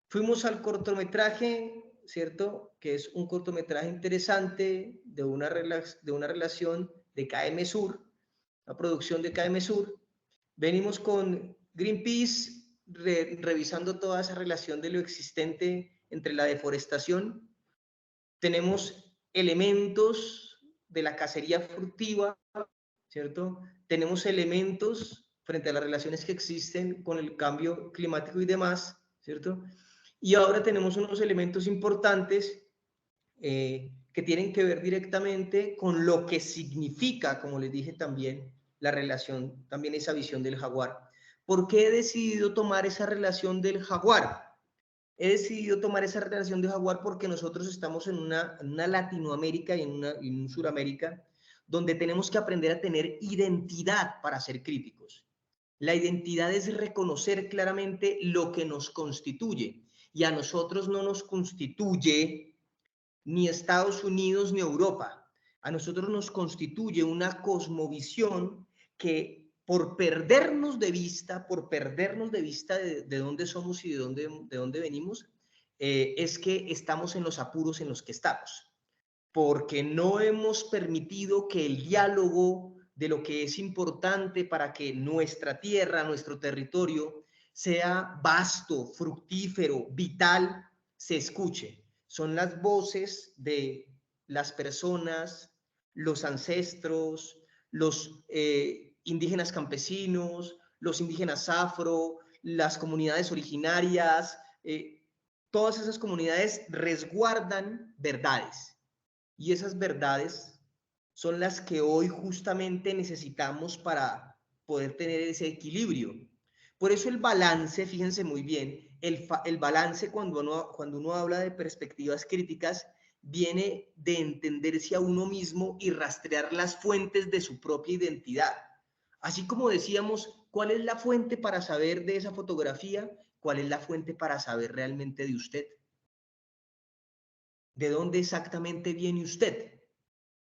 Fuimos al cortometraje, ¿cierto? Que es un cortometraje interesante de una relación de KM Sur, la producción de KM Sur. Venimos con Greenpeace revisando toda esa relación de lo existente entre la deforestación. Tenemos elementos de la cacería furtiva, ¿cierto? Tenemos elementos frente a las relaciones que existen con el cambio climático y demás, ¿cierto? Y ahora tenemos unos elementos importantes que tienen que ver directamente con lo que significa, como les dije también, la relación, también esa visión del jaguar. ¿Por qué he decidido tomar esa relación del jaguar? He decidido tomar esa relación de jaguar porque nosotros estamos en una Latinoamérica y en un Suramérica donde tenemos que aprender a tener identidad para ser críticos. La identidad es reconocer claramente lo que nos constituye, y a nosotros no nos constituye ni Estados Unidos ni Europa. A nosotros nos constituye una cosmovisión que por perdernos de vista de dónde somos y de dónde venimos, es que estamos en los apuros en los que estamos. Porque no hemos permitido que el diálogo de lo que es importante para que nuestra tierra, nuestro territorio, sea vasto, fructífero, vital, se escuche. Son las voces de las personas, los ancestros, los indígenas campesinos, los indígenas afro, las comunidades originarias, todas esas comunidades resguardan verdades. Y esas verdades son las que hoy justamente necesitamos para poder tener ese equilibrio. Por eso el balance, fíjense muy bien, el balance cuando uno habla de perspectivas críticas, viene de entenderse a uno mismo y rastrear las fuentes de su propia identidad. Así como decíamos, ¿cuál es la fuente para saber de esa fotografía? ¿Cuál es la fuente para saber realmente de usted? ¿De dónde exactamente viene usted?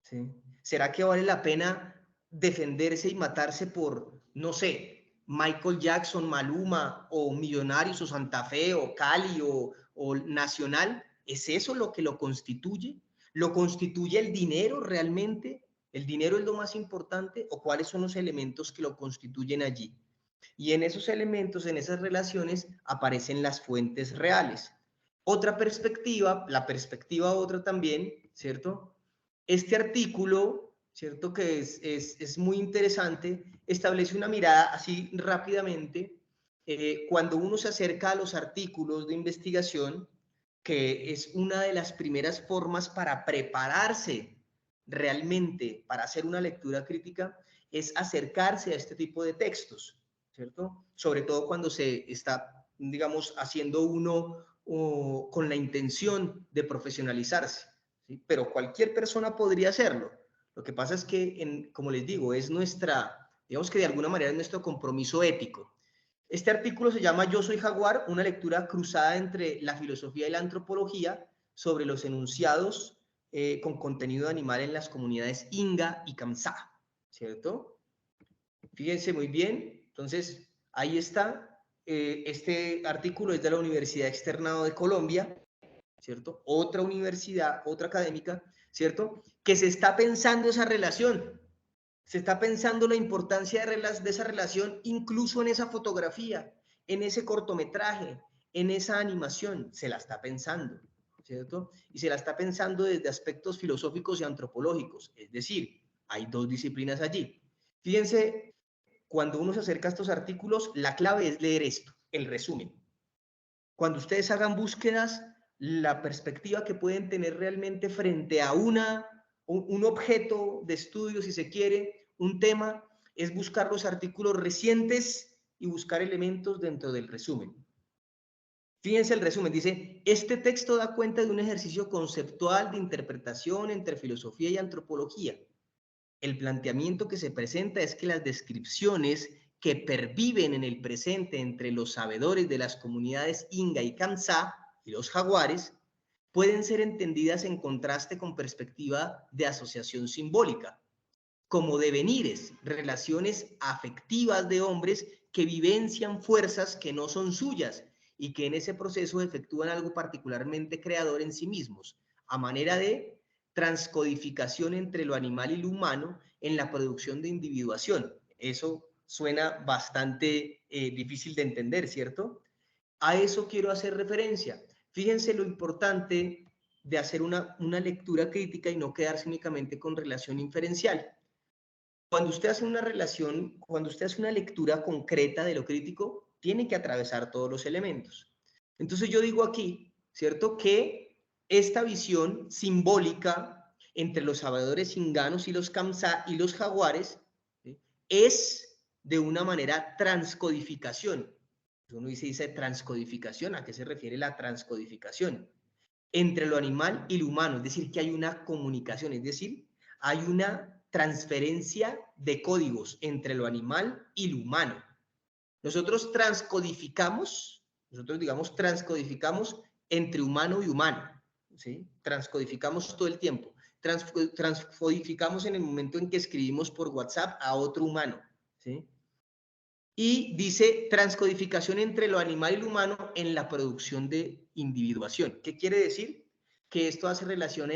¿Sí? ¿Será que vale la pena defenderse y matarse por, no sé, Michael Jackson, Maluma, o Millonarios, o Santa Fe, o Cali, o Nacional? ¿Es eso lo que lo constituye? ¿Lo constituye el dinero realmente? ¿El dinero es lo más importante? ¿O cuáles son los elementos que lo constituyen allí? Y en esos elementos, en esas relaciones, aparecen las fuentes reales. Otra perspectiva, la perspectiva otra también, ¿cierto? Este artículo, ¿cierto? Que es muy interesante, establece una mirada así rápidamente. Cuando uno se acerca a los artículos de investigación, que es una de las primeras formas para prepararse realmente para hacer una lectura crítica, es acercarse a este tipo de textos, ¿cierto? Sobre todo cuando se está, digamos, haciendo uno con la intención de profesionalizarse, ¿sí? Pero cualquier persona podría hacerlo. Lo que pasa es que, como les digo, es digamos que de alguna manera es nuestro compromiso ético. Este artículo se llama Yo soy jaguar, una lectura cruzada entre la filosofía y la antropología sobre los enunciados con contenido animal en las comunidades Inga y Kamsá, ¿cierto? Fíjense muy bien, Entonces, ahí está. Este artículo es de la Universidad Externado de Colombia, ¿cierto? Otra universidad, otra académica, ¿cierto? Que se está pensando esa relación. Se está pensando la importancia de esa relación incluso en esa fotografía, en ese cortometraje, en esa animación. Se la está pensando, ¿cierto? Y se la está pensando desde aspectos filosóficos y antropológicos. Es decir, hay dos disciplinas allí. Fíjense, cuando uno se acerca a estos artículos, la clave es leer esto, el resumen. Cuando ustedes hagan búsquedas, la perspectiva que pueden tener realmente frente a un objeto de estudio, si se quiere, un tema, es buscar los artículos recientes y buscar elementos dentro del resumen. Fíjense el resumen, dice, este texto da cuenta de un ejercicio conceptual de interpretación entre filosofía y antropología. El planteamiento que se presenta es que las descripciones que perviven en el presente entre los sabedores de las comunidades Inga y Kamsá y los jaguares pueden ser entendidas en contraste con perspectiva de asociación simbólica, como devenires, relaciones afectivas de hombres que vivencian fuerzas que no son suyas y que en ese proceso efectúan algo particularmente creador en sí mismos, a manera de transcodificación entre lo animal y lo humano en la producción de individuación. Eso suena bastante difícil de entender, ¿cierto? A eso quiero hacer referencia. Fíjense lo importante de hacer una lectura crítica y no quedarse únicamente con relación inferencial. Cuando usted hace una relación, cuando usted hace una lectura concreta de lo crítico, tiene que atravesar todos los elementos. Entonces yo digo aquí, ¿cierto?, que esta visión simbólica entre los sabedores inganos y los Kamsá y los jaguares, ¿sí?, es de una manera transcodificación. Uno dice transcodificación, ¿a qué se refiere la transcodificación? Entre lo animal y lo humano, es decir, que hay una comunicación, es decir, hay una transferencia de códigos entre lo animal y lo humano. Nosotros transcodificamos entre humano y humano, ¿sí? Transcodificamos todo el tiempo. Transcodificamos en el momento en que escribimos por WhatsApp a otro humano, ¿sí? Y dice transcodificación entre lo animal y lo humano en la producción de individuación. ¿Qué quiere decir? Que esto hace relación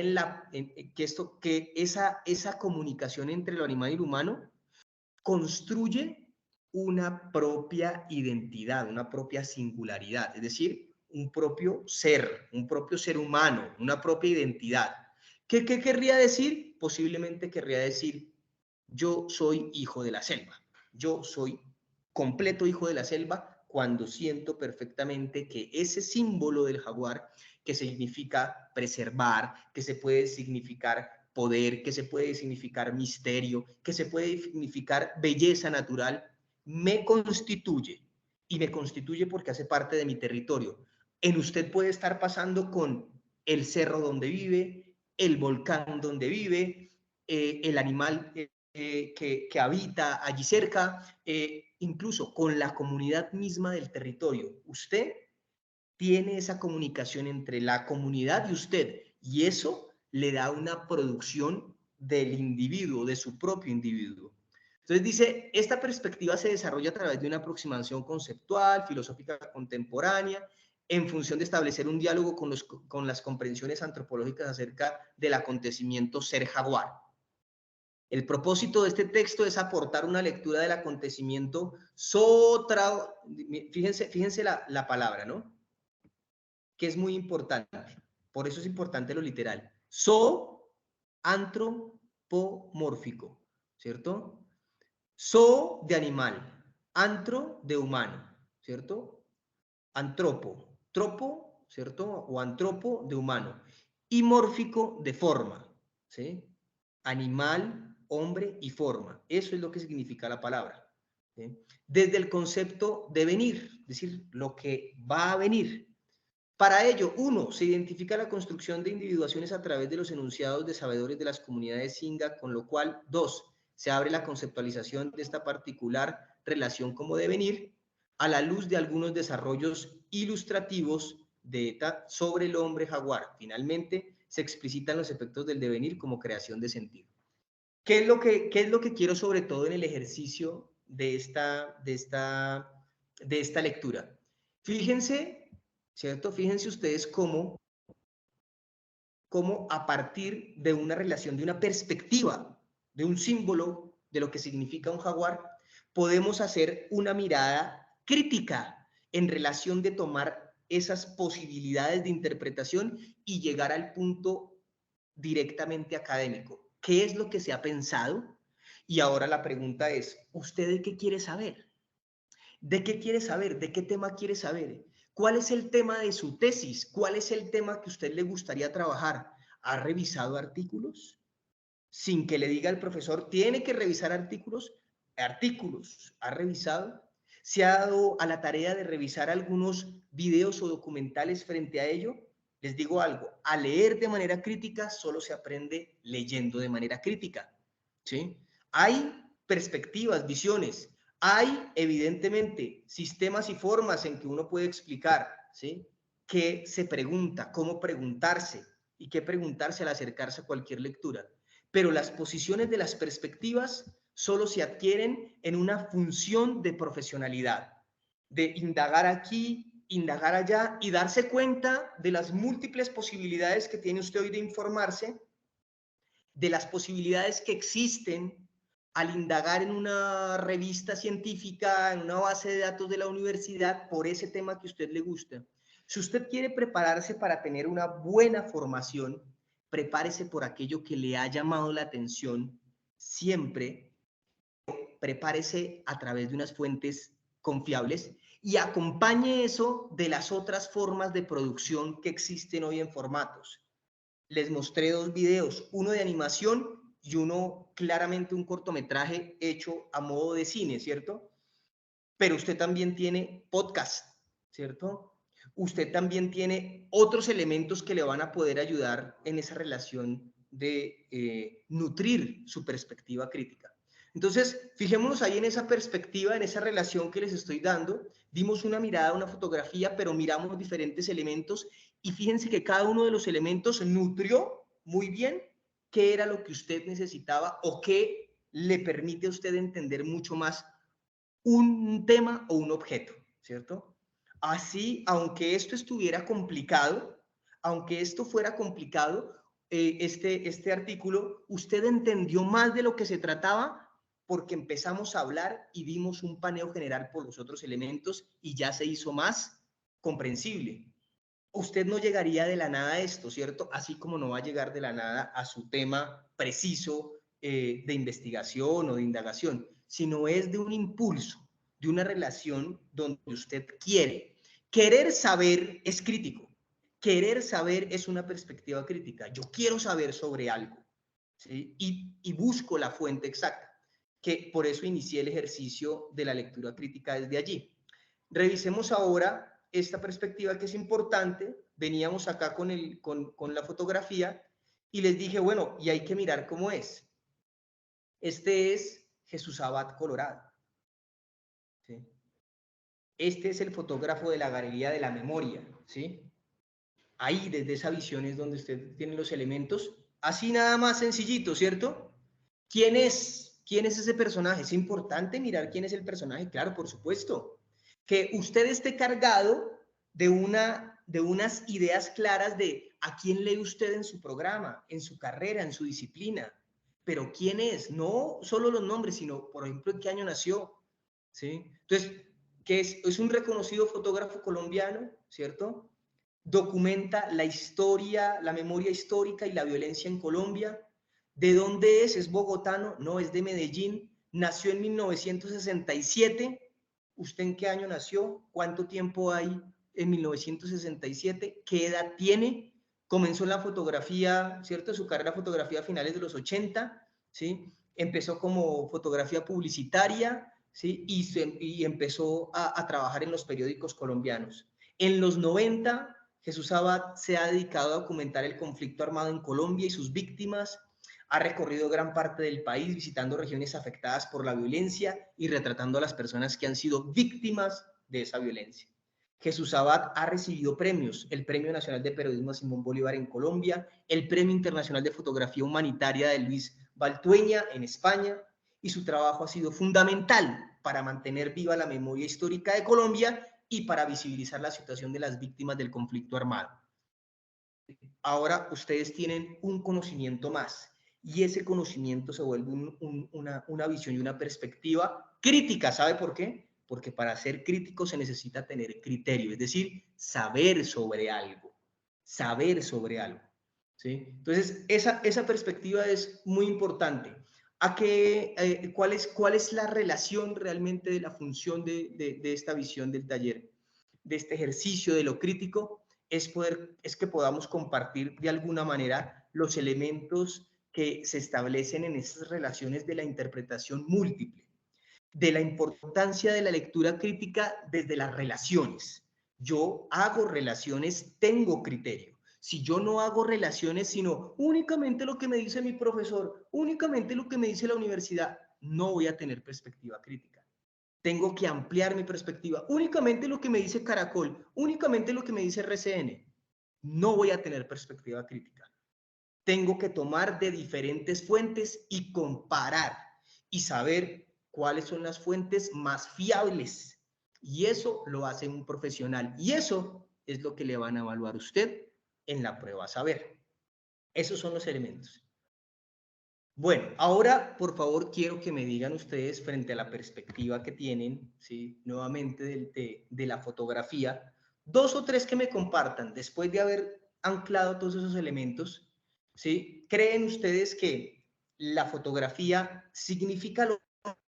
que esa comunicación entre lo animal y lo humano construye una propia identidad, una propia singularidad, es decir, un propio ser humano, una propia identidad. ¿Qué querría decir? Posiblemente querría decir, yo soy hijo de la selva, yo soy completo hijo de la selva cuando siento perfectamente que ese símbolo del jaguar, que significa preservar, que se puede significar poder, que se puede significar misterio, que se puede significar belleza natural, me constituye, y me constituye porque hace parte de mi territorio. En usted puede estar pasando con el cerro donde vive, el volcán donde vive, el animal que habita allí cerca, incluso con la comunidad misma del territorio. Usted tiene esa comunicación entre la comunidad y usted, y eso le da una producción del individuo, de su propio individuo. Entonces dice, esta perspectiva se desarrolla a través de una aproximación conceptual, filosófica contemporánea, en función de establecer un diálogo con las comprensiones antropológicas acerca del acontecimiento ser jaguar. El propósito de este texto es aportar una lectura del acontecimiento fíjense la palabra, ¿no?, que es muy importante. Por eso es importante lo literal. Antropomórfico, ¿cierto? De animal, antro de humano, ¿cierto? Tropo, ¿cierto? O antropo de humano. Y mórfico de forma, ¿sí? Animal, hombre y forma. Eso es lo que significa la palabra, ¿sí? Desde el concepto de venir, es decir, lo que va a venir. Para ello, 1, se identifica la construcción de individuaciones a través de los enunciados de sabedores de las comunidades Inga, con lo cual, 2, se abre la conceptualización de esta particular relación como devenir a la luz de algunos desarrollos ilustrativos de ETA sobre el hombre jaguar. Finalmente, se explicitan los efectos del devenir como creación de sentido. ¿Qué es lo que quiero sobre todo en el ejercicio de esta lectura. Fíjense, ¿cierto? Fíjense ustedes cómo a partir de una relación, de una perspectiva, de un símbolo de lo que significa un jaguar, podemos hacer una mirada crítica en relación de tomar esas posibilidades de interpretación y llegar al punto directamente académico. ¿Qué es lo que se ha pensado? Y ahora la pregunta es, ¿usted de qué quiere saber? ¿De qué quiere saber? ¿De qué tema quiere saber? ¿Cuál es el tema de su tesis? ¿Cuál es el tema que a usted le gustaría trabajar? ¿Ha revisado artículos? Sin que le diga el profesor, tiene que revisar artículos. ¿Artículos ha revisado? ¿Se ha dado a la tarea de revisar algunos videos o documentales frente a ello? Les digo algo, a leer de manera crítica solo se aprende leyendo de manera crítica, ¿sí? Hay perspectivas, visiones, hay evidentemente sistemas y formas en que uno puede explicar, ¿sí? ¿Qué se pregunta? ¿Cómo preguntarse? ¿Y qué preguntarse al acercarse a cualquier lectura? Pero las posiciones de las perspectivas solo se adquieren en una función de profesionalidad, de indagar aquí, indagar allá y darse cuenta de las múltiples posibilidades que tiene usted hoy de informarse, de las posibilidades que existen al indagar en una revista científica, en una base de datos de la universidad por ese tema que a usted le gusta. Si usted quiere prepararse para tener una buena formación, prepárese por aquello que le ha llamado la atención siempre, prepárese a través de unas fuentes confiables y acompañe eso de las otras formas de producción que existen hoy en formatos. Les mostré dos videos, uno de animación y uno claramente un cortometraje hecho a modo de cine, ¿cierto? Pero usted también tiene podcast, ¿cierto? Usted también tiene otros elementos que le van a poder ayudar en esa relación de nutrir su perspectiva crítica. Entonces, fijémonos ahí en esa perspectiva, en esa relación que les estoy dando. Dimos una mirada, una fotografía, pero miramos diferentes elementos y fíjense que cada uno de los elementos nutrió muy bien qué era lo que usted necesitaba o qué le permite a usted entender mucho más un tema o un objeto, ¿cierto? Así, aunque esto estuviera complicado, aunque esto fuera complicado, este artículo, usted entendió más de lo que se trataba porque empezamos a hablar y vimos un paneo general por los otros elementos y ya se hizo más comprensible. Usted no llegaría de la nada a esto, ¿cierto? Así como no va a llegar de la nada a su tema preciso de investigación o de indagación, sino es de un impulso, de una relación donde usted quiere. Querer saber es crítico. Querer saber es una perspectiva crítica. Yo quiero saber sobre algo, ¿sí? Y busco la fuente exacta, que por eso inicié el ejercicio de la lectura crítica desde allí. Revisemos ahora esta perspectiva que es importante. Veníamos acá con la fotografía y les dije, bueno, y hay que mirar cómo es. Este es Jesús Abad Colorado, ¿sí? Este es el fotógrafo de la Galería de la Memoria, ¿sí? Ahí, desde esa visión es donde usted tiene los elementos, así nada más sencillito, ¿cierto? ¿Quién es? ¿Quién es ese personaje? Es importante mirar quién es el personaje, claro, por supuesto. Que usted esté cargado de unas ideas claras de a quién lee usted en su programa, en su carrera, en su disciplina. Pero quién es, no solo los nombres, sino, por ejemplo, en qué año nació, ¿sí? Entonces, que es un reconocido fotógrafo colombiano, ¿cierto? Documenta la historia, la memoria histórica y la violencia en Colombia. ¿De dónde es? ¿Es bogotano? No, es de Medellín. Nació en 1967. ¿Usted en qué año nació? ¿Cuánto tiempo hay en 1967? ¿Qué edad tiene? Comenzó la fotografía, ¿cierto? Su carrera de fotografía a finales de los 80, ¿sí? Empezó como fotografía publicitaria, ¿sí? Y empezó a trabajar en los periódicos colombianos. En los 90, Jesús Abad se ha dedicado a documentar el conflicto armado en Colombia y sus víctimas. Ha recorrido gran parte del país visitando regiones afectadas por la violencia y retratando a las personas que han sido víctimas de esa violencia. Jesús Abad ha recibido premios, el Premio Nacional de Periodismo Simón Bolívar en Colombia, el Premio Internacional de Fotografía Humanitaria de Luis Baltueña en España, y su trabajo ha sido fundamental para mantener viva la memoria histórica de Colombia y para visibilizar la situación de las víctimas del conflicto armado. Ahora ustedes tienen un conocimiento más y ese conocimiento se vuelve una visión y una perspectiva crítica. ¿Sabe por qué? Porque para ser crítico se necesita tener criterio, es decir, saber sobre algo, ¿sí? Entonces, esa perspectiva es muy importante. ¿Cuál es la relación realmente de la función de esta visión del taller, de este ejercicio de lo crítico? Es que podamos compartir de alguna manera los elementos que se establecen en esas relaciones de la interpretación múltiple, de la importancia de la lectura crítica desde las relaciones. Yo hago relaciones, tengo criterio. Si yo no hago relaciones, sino únicamente lo que me dice mi profesor, únicamente lo que me dice la universidad, no voy a tener perspectiva crítica. Tengo que ampliar mi perspectiva. Únicamente lo que me dice Caracol, únicamente lo que me dice RCN. No voy a tener perspectiva crítica. Tengo que tomar de diferentes fuentes y comparar y saber cuáles son las fuentes más fiables. Y eso lo hace un profesional. Y eso es lo que le van a evaluar a usted en la prueba saber. Esos son los elementos. Bueno, ahora, por favor, quiero que me digan ustedes, frente a la perspectiva que tienen, ¿sí? Nuevamente de la fotografía, 2 o 3 que me compartan, después de haber anclado todos esos elementos, ¿sí? ¿Creen ustedes que la fotografía significa lo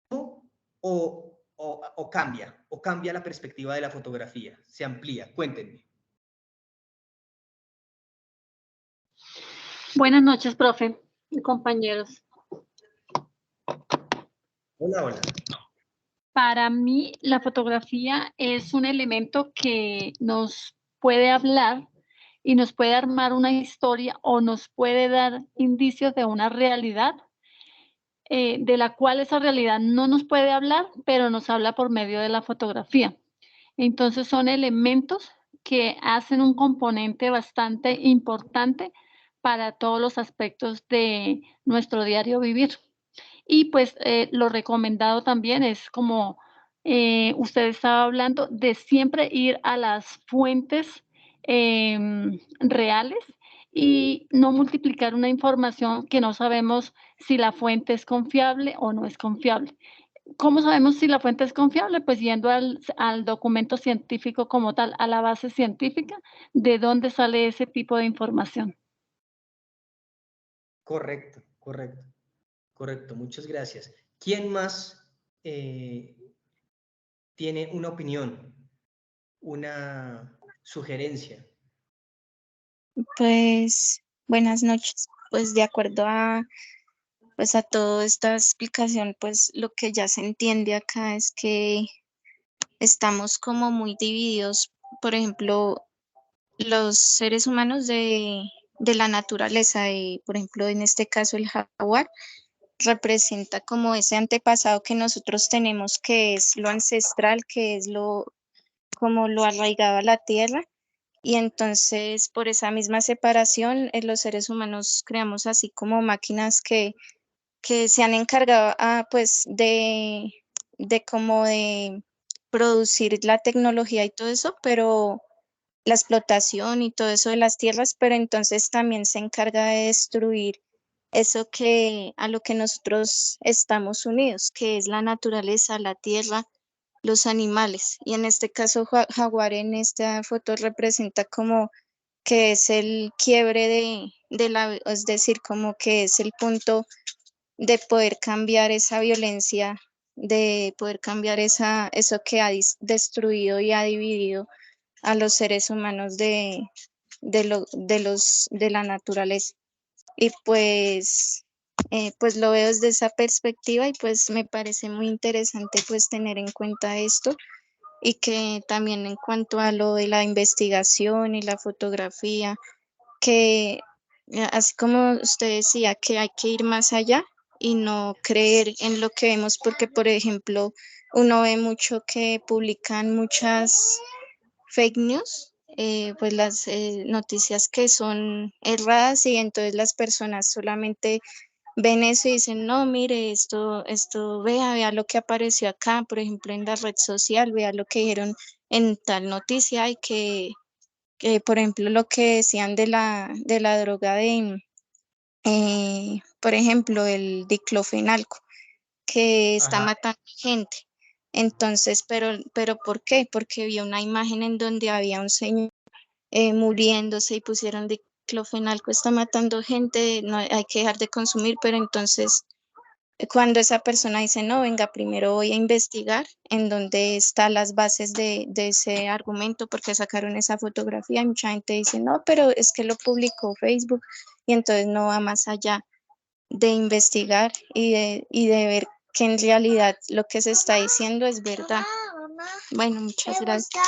mismo o cambia la perspectiva de la fotografía? ¿Se amplía? Cuéntenme. Buenas noches, profe y compañeros. Hola, hola. Para mí, la fotografía es un elemento que nos puede hablar y nos puede armar una historia o nos puede dar indicios de una realidad de la cual esa realidad no nos puede hablar, pero nos habla por medio de la fotografía. Entonces son elementos que hacen un componente bastante importante para todos los aspectos de nuestro diario vivir. Y pues lo recomendado también es como usted estaba hablando de siempre ir a las fuentes reales y no multiplicar una información que no sabemos si la fuente es confiable o no es confiable. ¿Cómo sabemos si la fuente es confiable? Pues yendo al documento científico como tal, a la base científica, de dónde sale ese tipo de información. Correcto, correcto, correcto. Muchas gracias. ¿Quién más tiene una opinión, una sugerencia? Pues buenas noches. Pues de acuerdo a toda esta explicación, pues lo que ya se entiende acá es que estamos como muy divididos. Por ejemplo, los seres humanos de la naturaleza, por ejemplo, en este caso el jaguar, representa como ese antepasado que nosotros tenemos, que es lo ancestral, que es como lo arraigado a la tierra. Y entonces, por esa misma separación, los seres humanos creamos así como máquinas que se han encargado pues como de producir la tecnología y todo eso, pero la explotación y todo eso de las tierras, pero entonces también se encarga de destruir eso a lo que nosotros estamos unidos, que es la naturaleza, la tierra, los animales. Y en este caso, jaguar en esta foto representa como que es el quiebre es decir, como que es el punto de poder cambiar esa violencia, de poder cambiar eso que ha destruido y ha dividido a los seres humanos de la naturaleza. Y pues lo veo desde esa perspectiva y pues me parece muy interesante pues tener en cuenta esto y que también en cuanto a lo de la investigación y la fotografía, que así como usted decía que hay que ir más allá y no creer en lo que vemos, porque por ejemplo uno ve mucho que publican muchas fake news, pues las noticias que son erradas y entonces las personas solamente ven eso y dicen, no, mire, vea lo que apareció acá, por ejemplo, en la red social, vea lo que dijeron en tal noticia y que por ejemplo, lo que decían de la droga por ejemplo, el diclofenalco, que está Ajá. matando gente. Entonces, pero ¿por qué? Porque vi una imagen en donde había un señor muriéndose y pusieron diclofenalco, está matando gente, no hay que dejar de consumir, pero entonces cuando esa persona dice, no, venga, primero voy a investigar en dónde están las bases de ese argumento, porque sacaron esa fotografía, y mucha gente dice, no, pero es que lo publicó Facebook, y entonces no va más allá de investigar y de ver que en realidad lo que se está diciendo es verdad. Bueno, muchas gracias.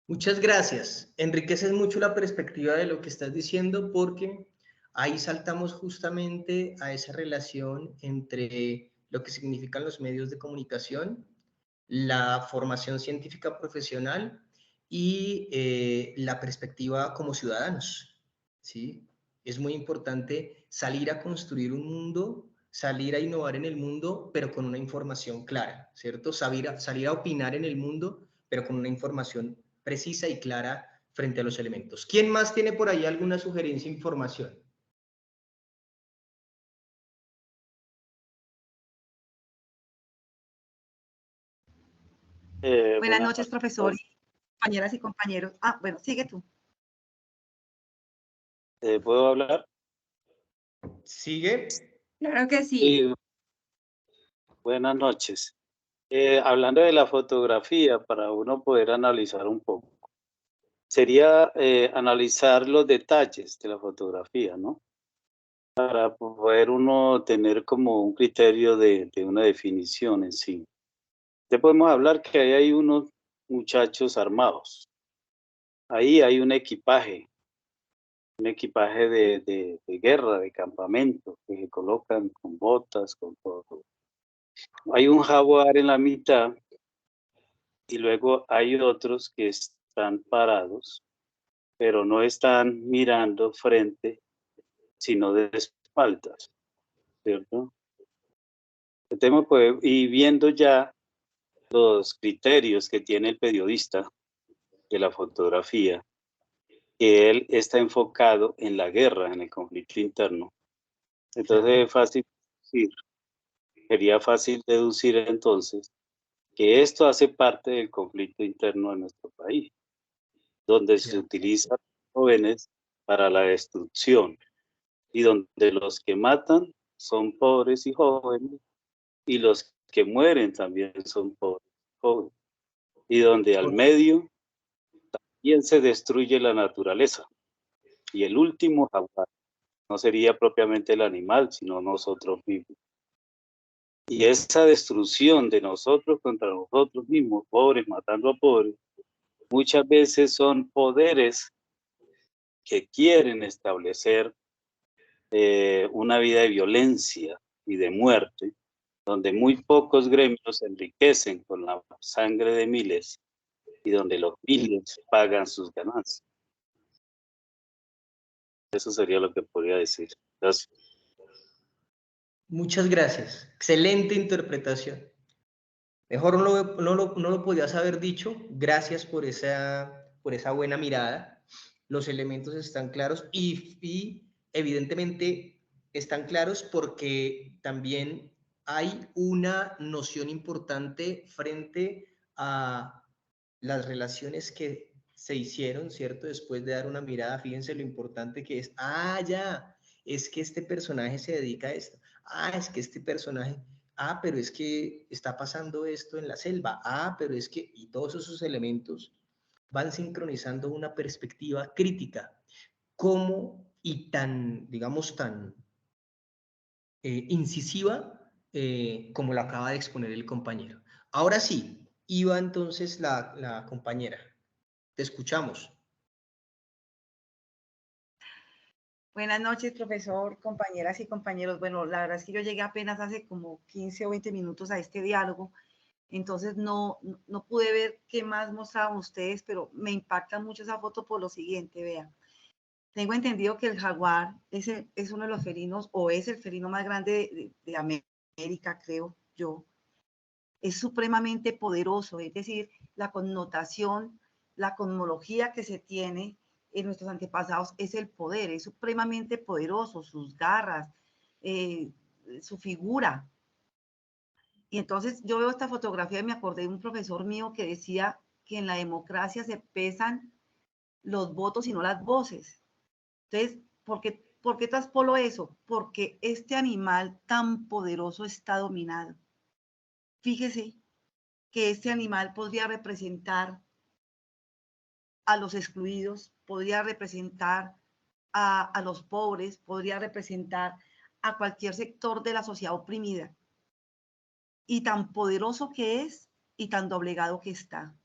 Muchas gracias. Enriqueces mucho la perspectiva de lo que estás diciendo porque ahí saltamos justamente a esa relación entre lo que significan los medios de comunicación, la formación científica profesional y la perspectiva como ciudadanos, ¿sí? Es muy importante salir a construir un mundo, salir a innovar en el mundo, pero con una información clara, ¿cierto? Salir a opinar en el mundo, pero con una información precisa y clara frente a los elementos. ¿Quién más tiene por ahí alguna sugerencia, información? Buenas noches, profesor, compañeras y compañeros. Ah, bueno, sigue tú. ¿Puedo hablar? ¿Sigue? Claro que sí. Sí. Buenas noches. Hablando de la fotografía, para uno poder analizar un poco, sería analizar los detalles de la fotografía, ¿no? Para poder uno tener como un criterio de una definición en sí. Ya podemos hablar que ahí hay unos muchachos armados. Ahí hay un equipaje de guerra, de campamento, que se colocan con botas, con todo. Hay un jaguar en la mitad y luego hay otros que están parados, pero no están mirando frente, sino de espaldas, ¿cierto? Tenemos y viendo ya los criterios que tiene el periodista de la fotografía, que él está enfocado en la guerra, en el conflicto interno. Entonces sería fácil deducir entonces que esto hace parte del conflicto interno de nuestro país, donde se utilizan jóvenes para la destrucción y donde los que matan son pobres y jóvenes y los que mueren también son pobres y jóvenes, y donde al medio también se destruye la naturaleza. Y el último jaguar no sería propiamente el animal, sino nosotros mismos. Y esa destrucción de nosotros contra nosotros mismos, pobres matando a pobres, muchas veces son poderes que quieren establecer una vida de violencia y de muerte, donde muy pocos gremios se enriquecen con la sangre de miles y donde los miles pagan sus ganancias. Eso sería lo que podría decir. Gracias. Muchas gracias. Excelente interpretación. Mejor no lo podías haber dicho. Gracias por esa buena mirada. Los elementos están claros y evidentemente están claros porque también hay una noción importante frente a las relaciones que se hicieron, ¿cierto? Después de dar una mirada, fíjense lo importante que es. Ah, ya, es que este personaje se dedica a esto. Ah, es que este personaje... Ah, pero es que está pasando esto en la selva. Ah, pero es que... Y todos esos elementos van sincronizando una perspectiva crítica. ¿Cómo y tan, digamos, tan incisiva como lo acaba de exponer el compañero? Ahora sí, iba entonces la compañera. Te escuchamos. Buenas noches, profesor, compañeras y compañeros. Bueno, la verdad es que yo llegué apenas hace como 15 o 20 minutos a este diálogo, entonces no pude ver qué más mostraban ustedes, pero me impacta mucho esa foto por lo siguiente, vean. Tengo entendido que el jaguar es uno de los felinos, o es el felino más grande de América, creo yo. Es supremamente poderoso, es decir, la connotación, la cosmología que se tiene en nuestros antepasados es el poder, es supremamente poderoso, sus garras, su figura. Y entonces yo veo esta fotografía y me acordé de un profesor mío que decía que en la democracia se pesan los votos y no las voces. Entonces, ¿por qué traspolo eso? Porque este animal tan poderoso está dominado. Fíjese que este animal podría representar a los excluidos, podría representar a los pobres, podría representar a cualquier sector de la sociedad oprimida. Y tan poderoso que es y tan doblegado que está.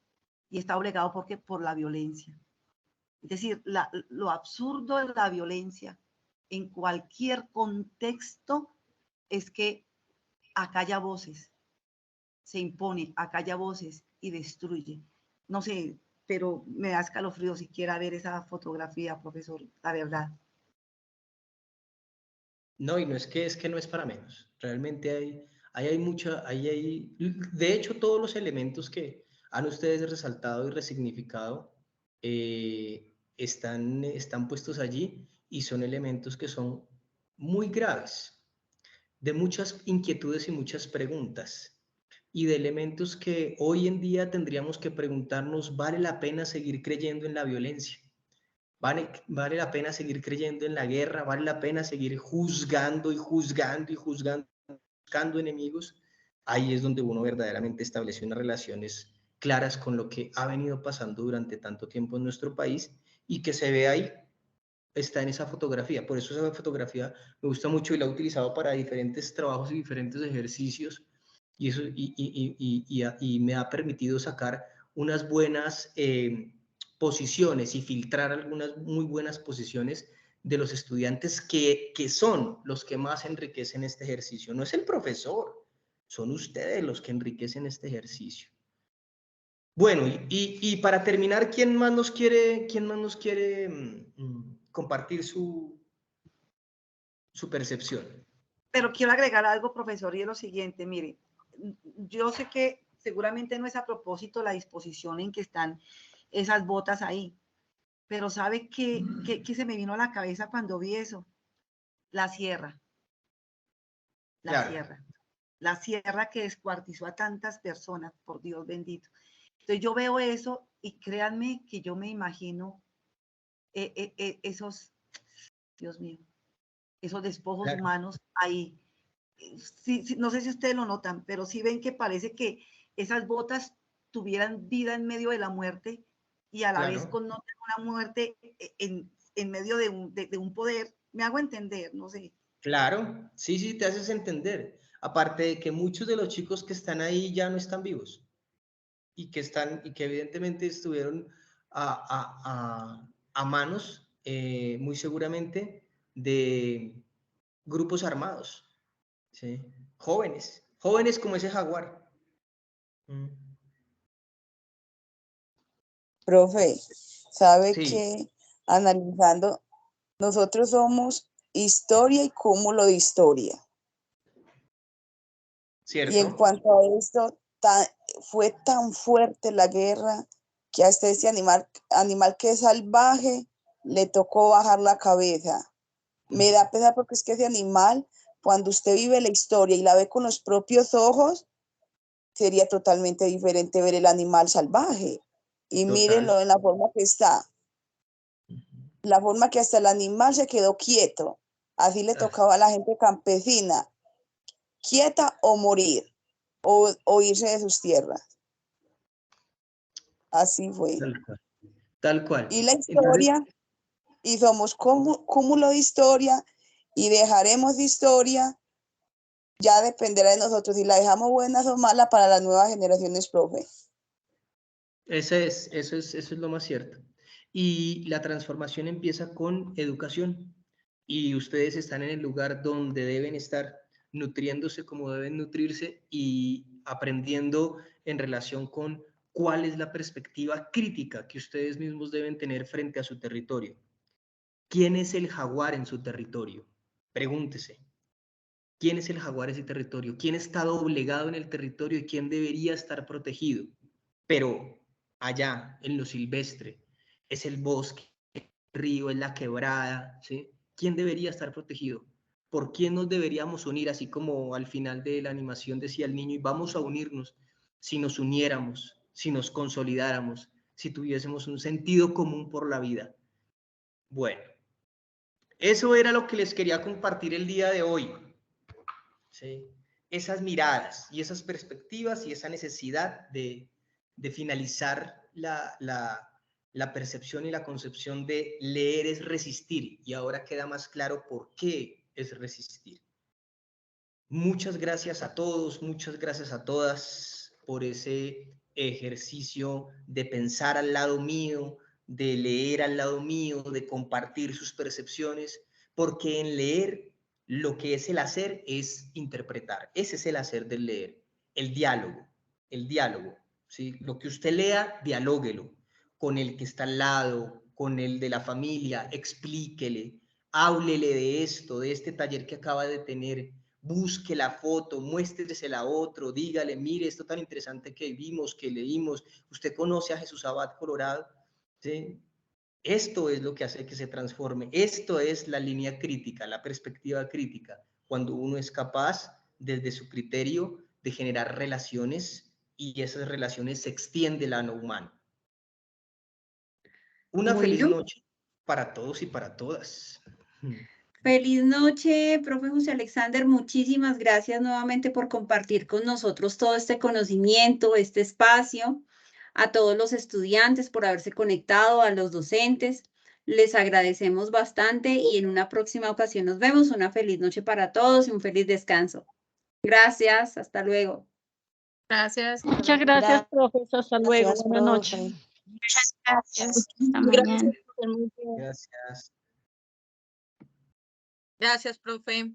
Y está doblegado porque por la violencia. Es decir, lo absurdo de la violencia en cualquier contexto es que acalla voces, se impone, acalla voces y destruye. No sé, pero me da escalofrío siquiera ver esa fotografía, profesor, la verdad. No, y no es que no es para menos. Realmente hay mucha, de hecho, todos los elementos que han ustedes resaltado y resignificado están puestos allí y son elementos que son muy graves, de muchas inquietudes y muchas preguntas, y de elementos que hoy en día tendríamos que preguntarnos, ¿vale la pena seguir creyendo en la violencia? ¿Vale la pena seguir creyendo en la guerra? ¿Vale la pena seguir juzgando y juzgando y juzgando, buscando enemigos? Ahí es donde uno verdaderamente establece unas relaciones claras con lo que ha venido pasando durante tanto tiempo en nuestro país y que se ve ahí, está en esa fotografía. Por eso esa fotografía me gusta mucho y la he utilizado para diferentes trabajos y diferentes ejercicios, y eso y me ha permitido sacar unas buenas posiciones y filtrar algunas muy buenas posiciones de los estudiantes que son los que más enriquecen este ejercicio. No es el profesor, son ustedes los que enriquecen este ejercicio. Bueno, y para terminar, ¿quién más nos quiere compartir su percepción? Pero quiero agregar algo, profesor, y es lo siguiente, mire, yo sé que seguramente no es a propósito la disposición en que están esas botas ahí, pero ¿sabe qué se me vino a la cabeza cuando vi eso? La sierra. La sierra que descuartizó a tantas personas, por Dios bendito. Entonces yo veo eso y créanme que yo me imagino esos, Dios mío, esos despojos humanos ahí. Sí, no sé si ustedes lo notan, pero sí ven que parece que esas botas tuvieran vida en medio de la muerte y a la vez connotan una muerte en medio de un poder. Me hago entender, no sé. Claro, sí, te haces entender. Aparte de que muchos de los chicos que están ahí ya no están vivos y que evidentemente estuvieron a manos, muy seguramente, de grupos armados, ¿sí? Jóvenes como ese jaguar. Profe, ¿sabe Sí. que analizando, nosotros somos historia y cúmulo de historia? ¿Cierto? Y en cuanto a esto, fue tan fuerte la guerra que hasta este animal que es salvaje le tocó bajar la cabeza. Me da pena porque es que ese animal, cuando usted vive la historia y la ve con los propios ojos, sería totalmente diferente ver el animal salvaje. Y mírenlo en la forma que está. La forma que hasta el animal se quedó quieto. Así le tocaba a la gente campesina. Quieta o morir. O irse de sus tierras. Así fue. Tal cual. Y la historia, entonces, y somos cúmulo de historia, y dejaremos de historia, ya dependerá de nosotros si la dejamos buena o mala para las nuevas generaciones, profe. Eso es lo más cierto. Y la transformación empieza con educación. Y ustedes están en el lugar donde deben estar, nutriéndose como deben nutrirse y aprendiendo en relación con cuál es la perspectiva crítica que ustedes mismos deben tener frente a su territorio. ¿Quién es el jaguar en su territorio? Pregúntese. ¿Quién es el jaguar en ese territorio? ¿Quién está doblegado en el territorio y quién debería estar protegido? Pero allá, en lo silvestre, es el bosque, el río, es la quebrada, ¿sí? ¿Quién debería estar protegido? ¿Por quién nos deberíamos unir? Así como al final de la animación decía el niño, y vamos a unirnos si nos uniéramos, si nos consolidáramos, si tuviésemos un sentido común por la vida. Bueno, eso era lo que les quería compartir el día de hoy. ¿Sí? Esas miradas y esas perspectivas y esa necesidad de finalizar la percepción y la concepción de leer es resistir, y ahora queda más claro por qué es resistir. Muchas gracias a todos, muchas gracias a todas por ese ejercicio de pensar al lado mío, de leer al lado mío, de compartir sus percepciones, porque en leer lo que es el hacer es interpretar. Ese es el hacer del leer, el diálogo, ¿sí? Lo que usted lea, dialóguelo con el que está al lado, con el de la familia, explíquele, háblele de esto, de este taller que acaba de tener, busque la foto, muéstresela a otro, dígale, mire esto tan interesante que vimos, que leímos, usted conoce a Jesús Abad Colorado, ¿sí? Esto es lo que hace que se transforme, esto es la línea crítica, la perspectiva crítica, cuando uno es capaz, desde su criterio, de generar relaciones y esas relaciones se extienden a lo humano. Una feliz noche para todos y para todas. Feliz noche, profe José Alexander. Muchísimas gracias nuevamente por compartir con nosotros todo este conocimiento, este espacio. A todos los estudiantes por haberse conectado, a los docentes. Les agradecemos bastante y en una próxima ocasión nos vemos. Una feliz noche para todos y un feliz descanso. Gracias, hasta luego. Gracias. Muchas gracias, profesor. Hasta luego. Buenas noches. Muchas gracias. Hasta mañana. Gracias. Gracias, profe.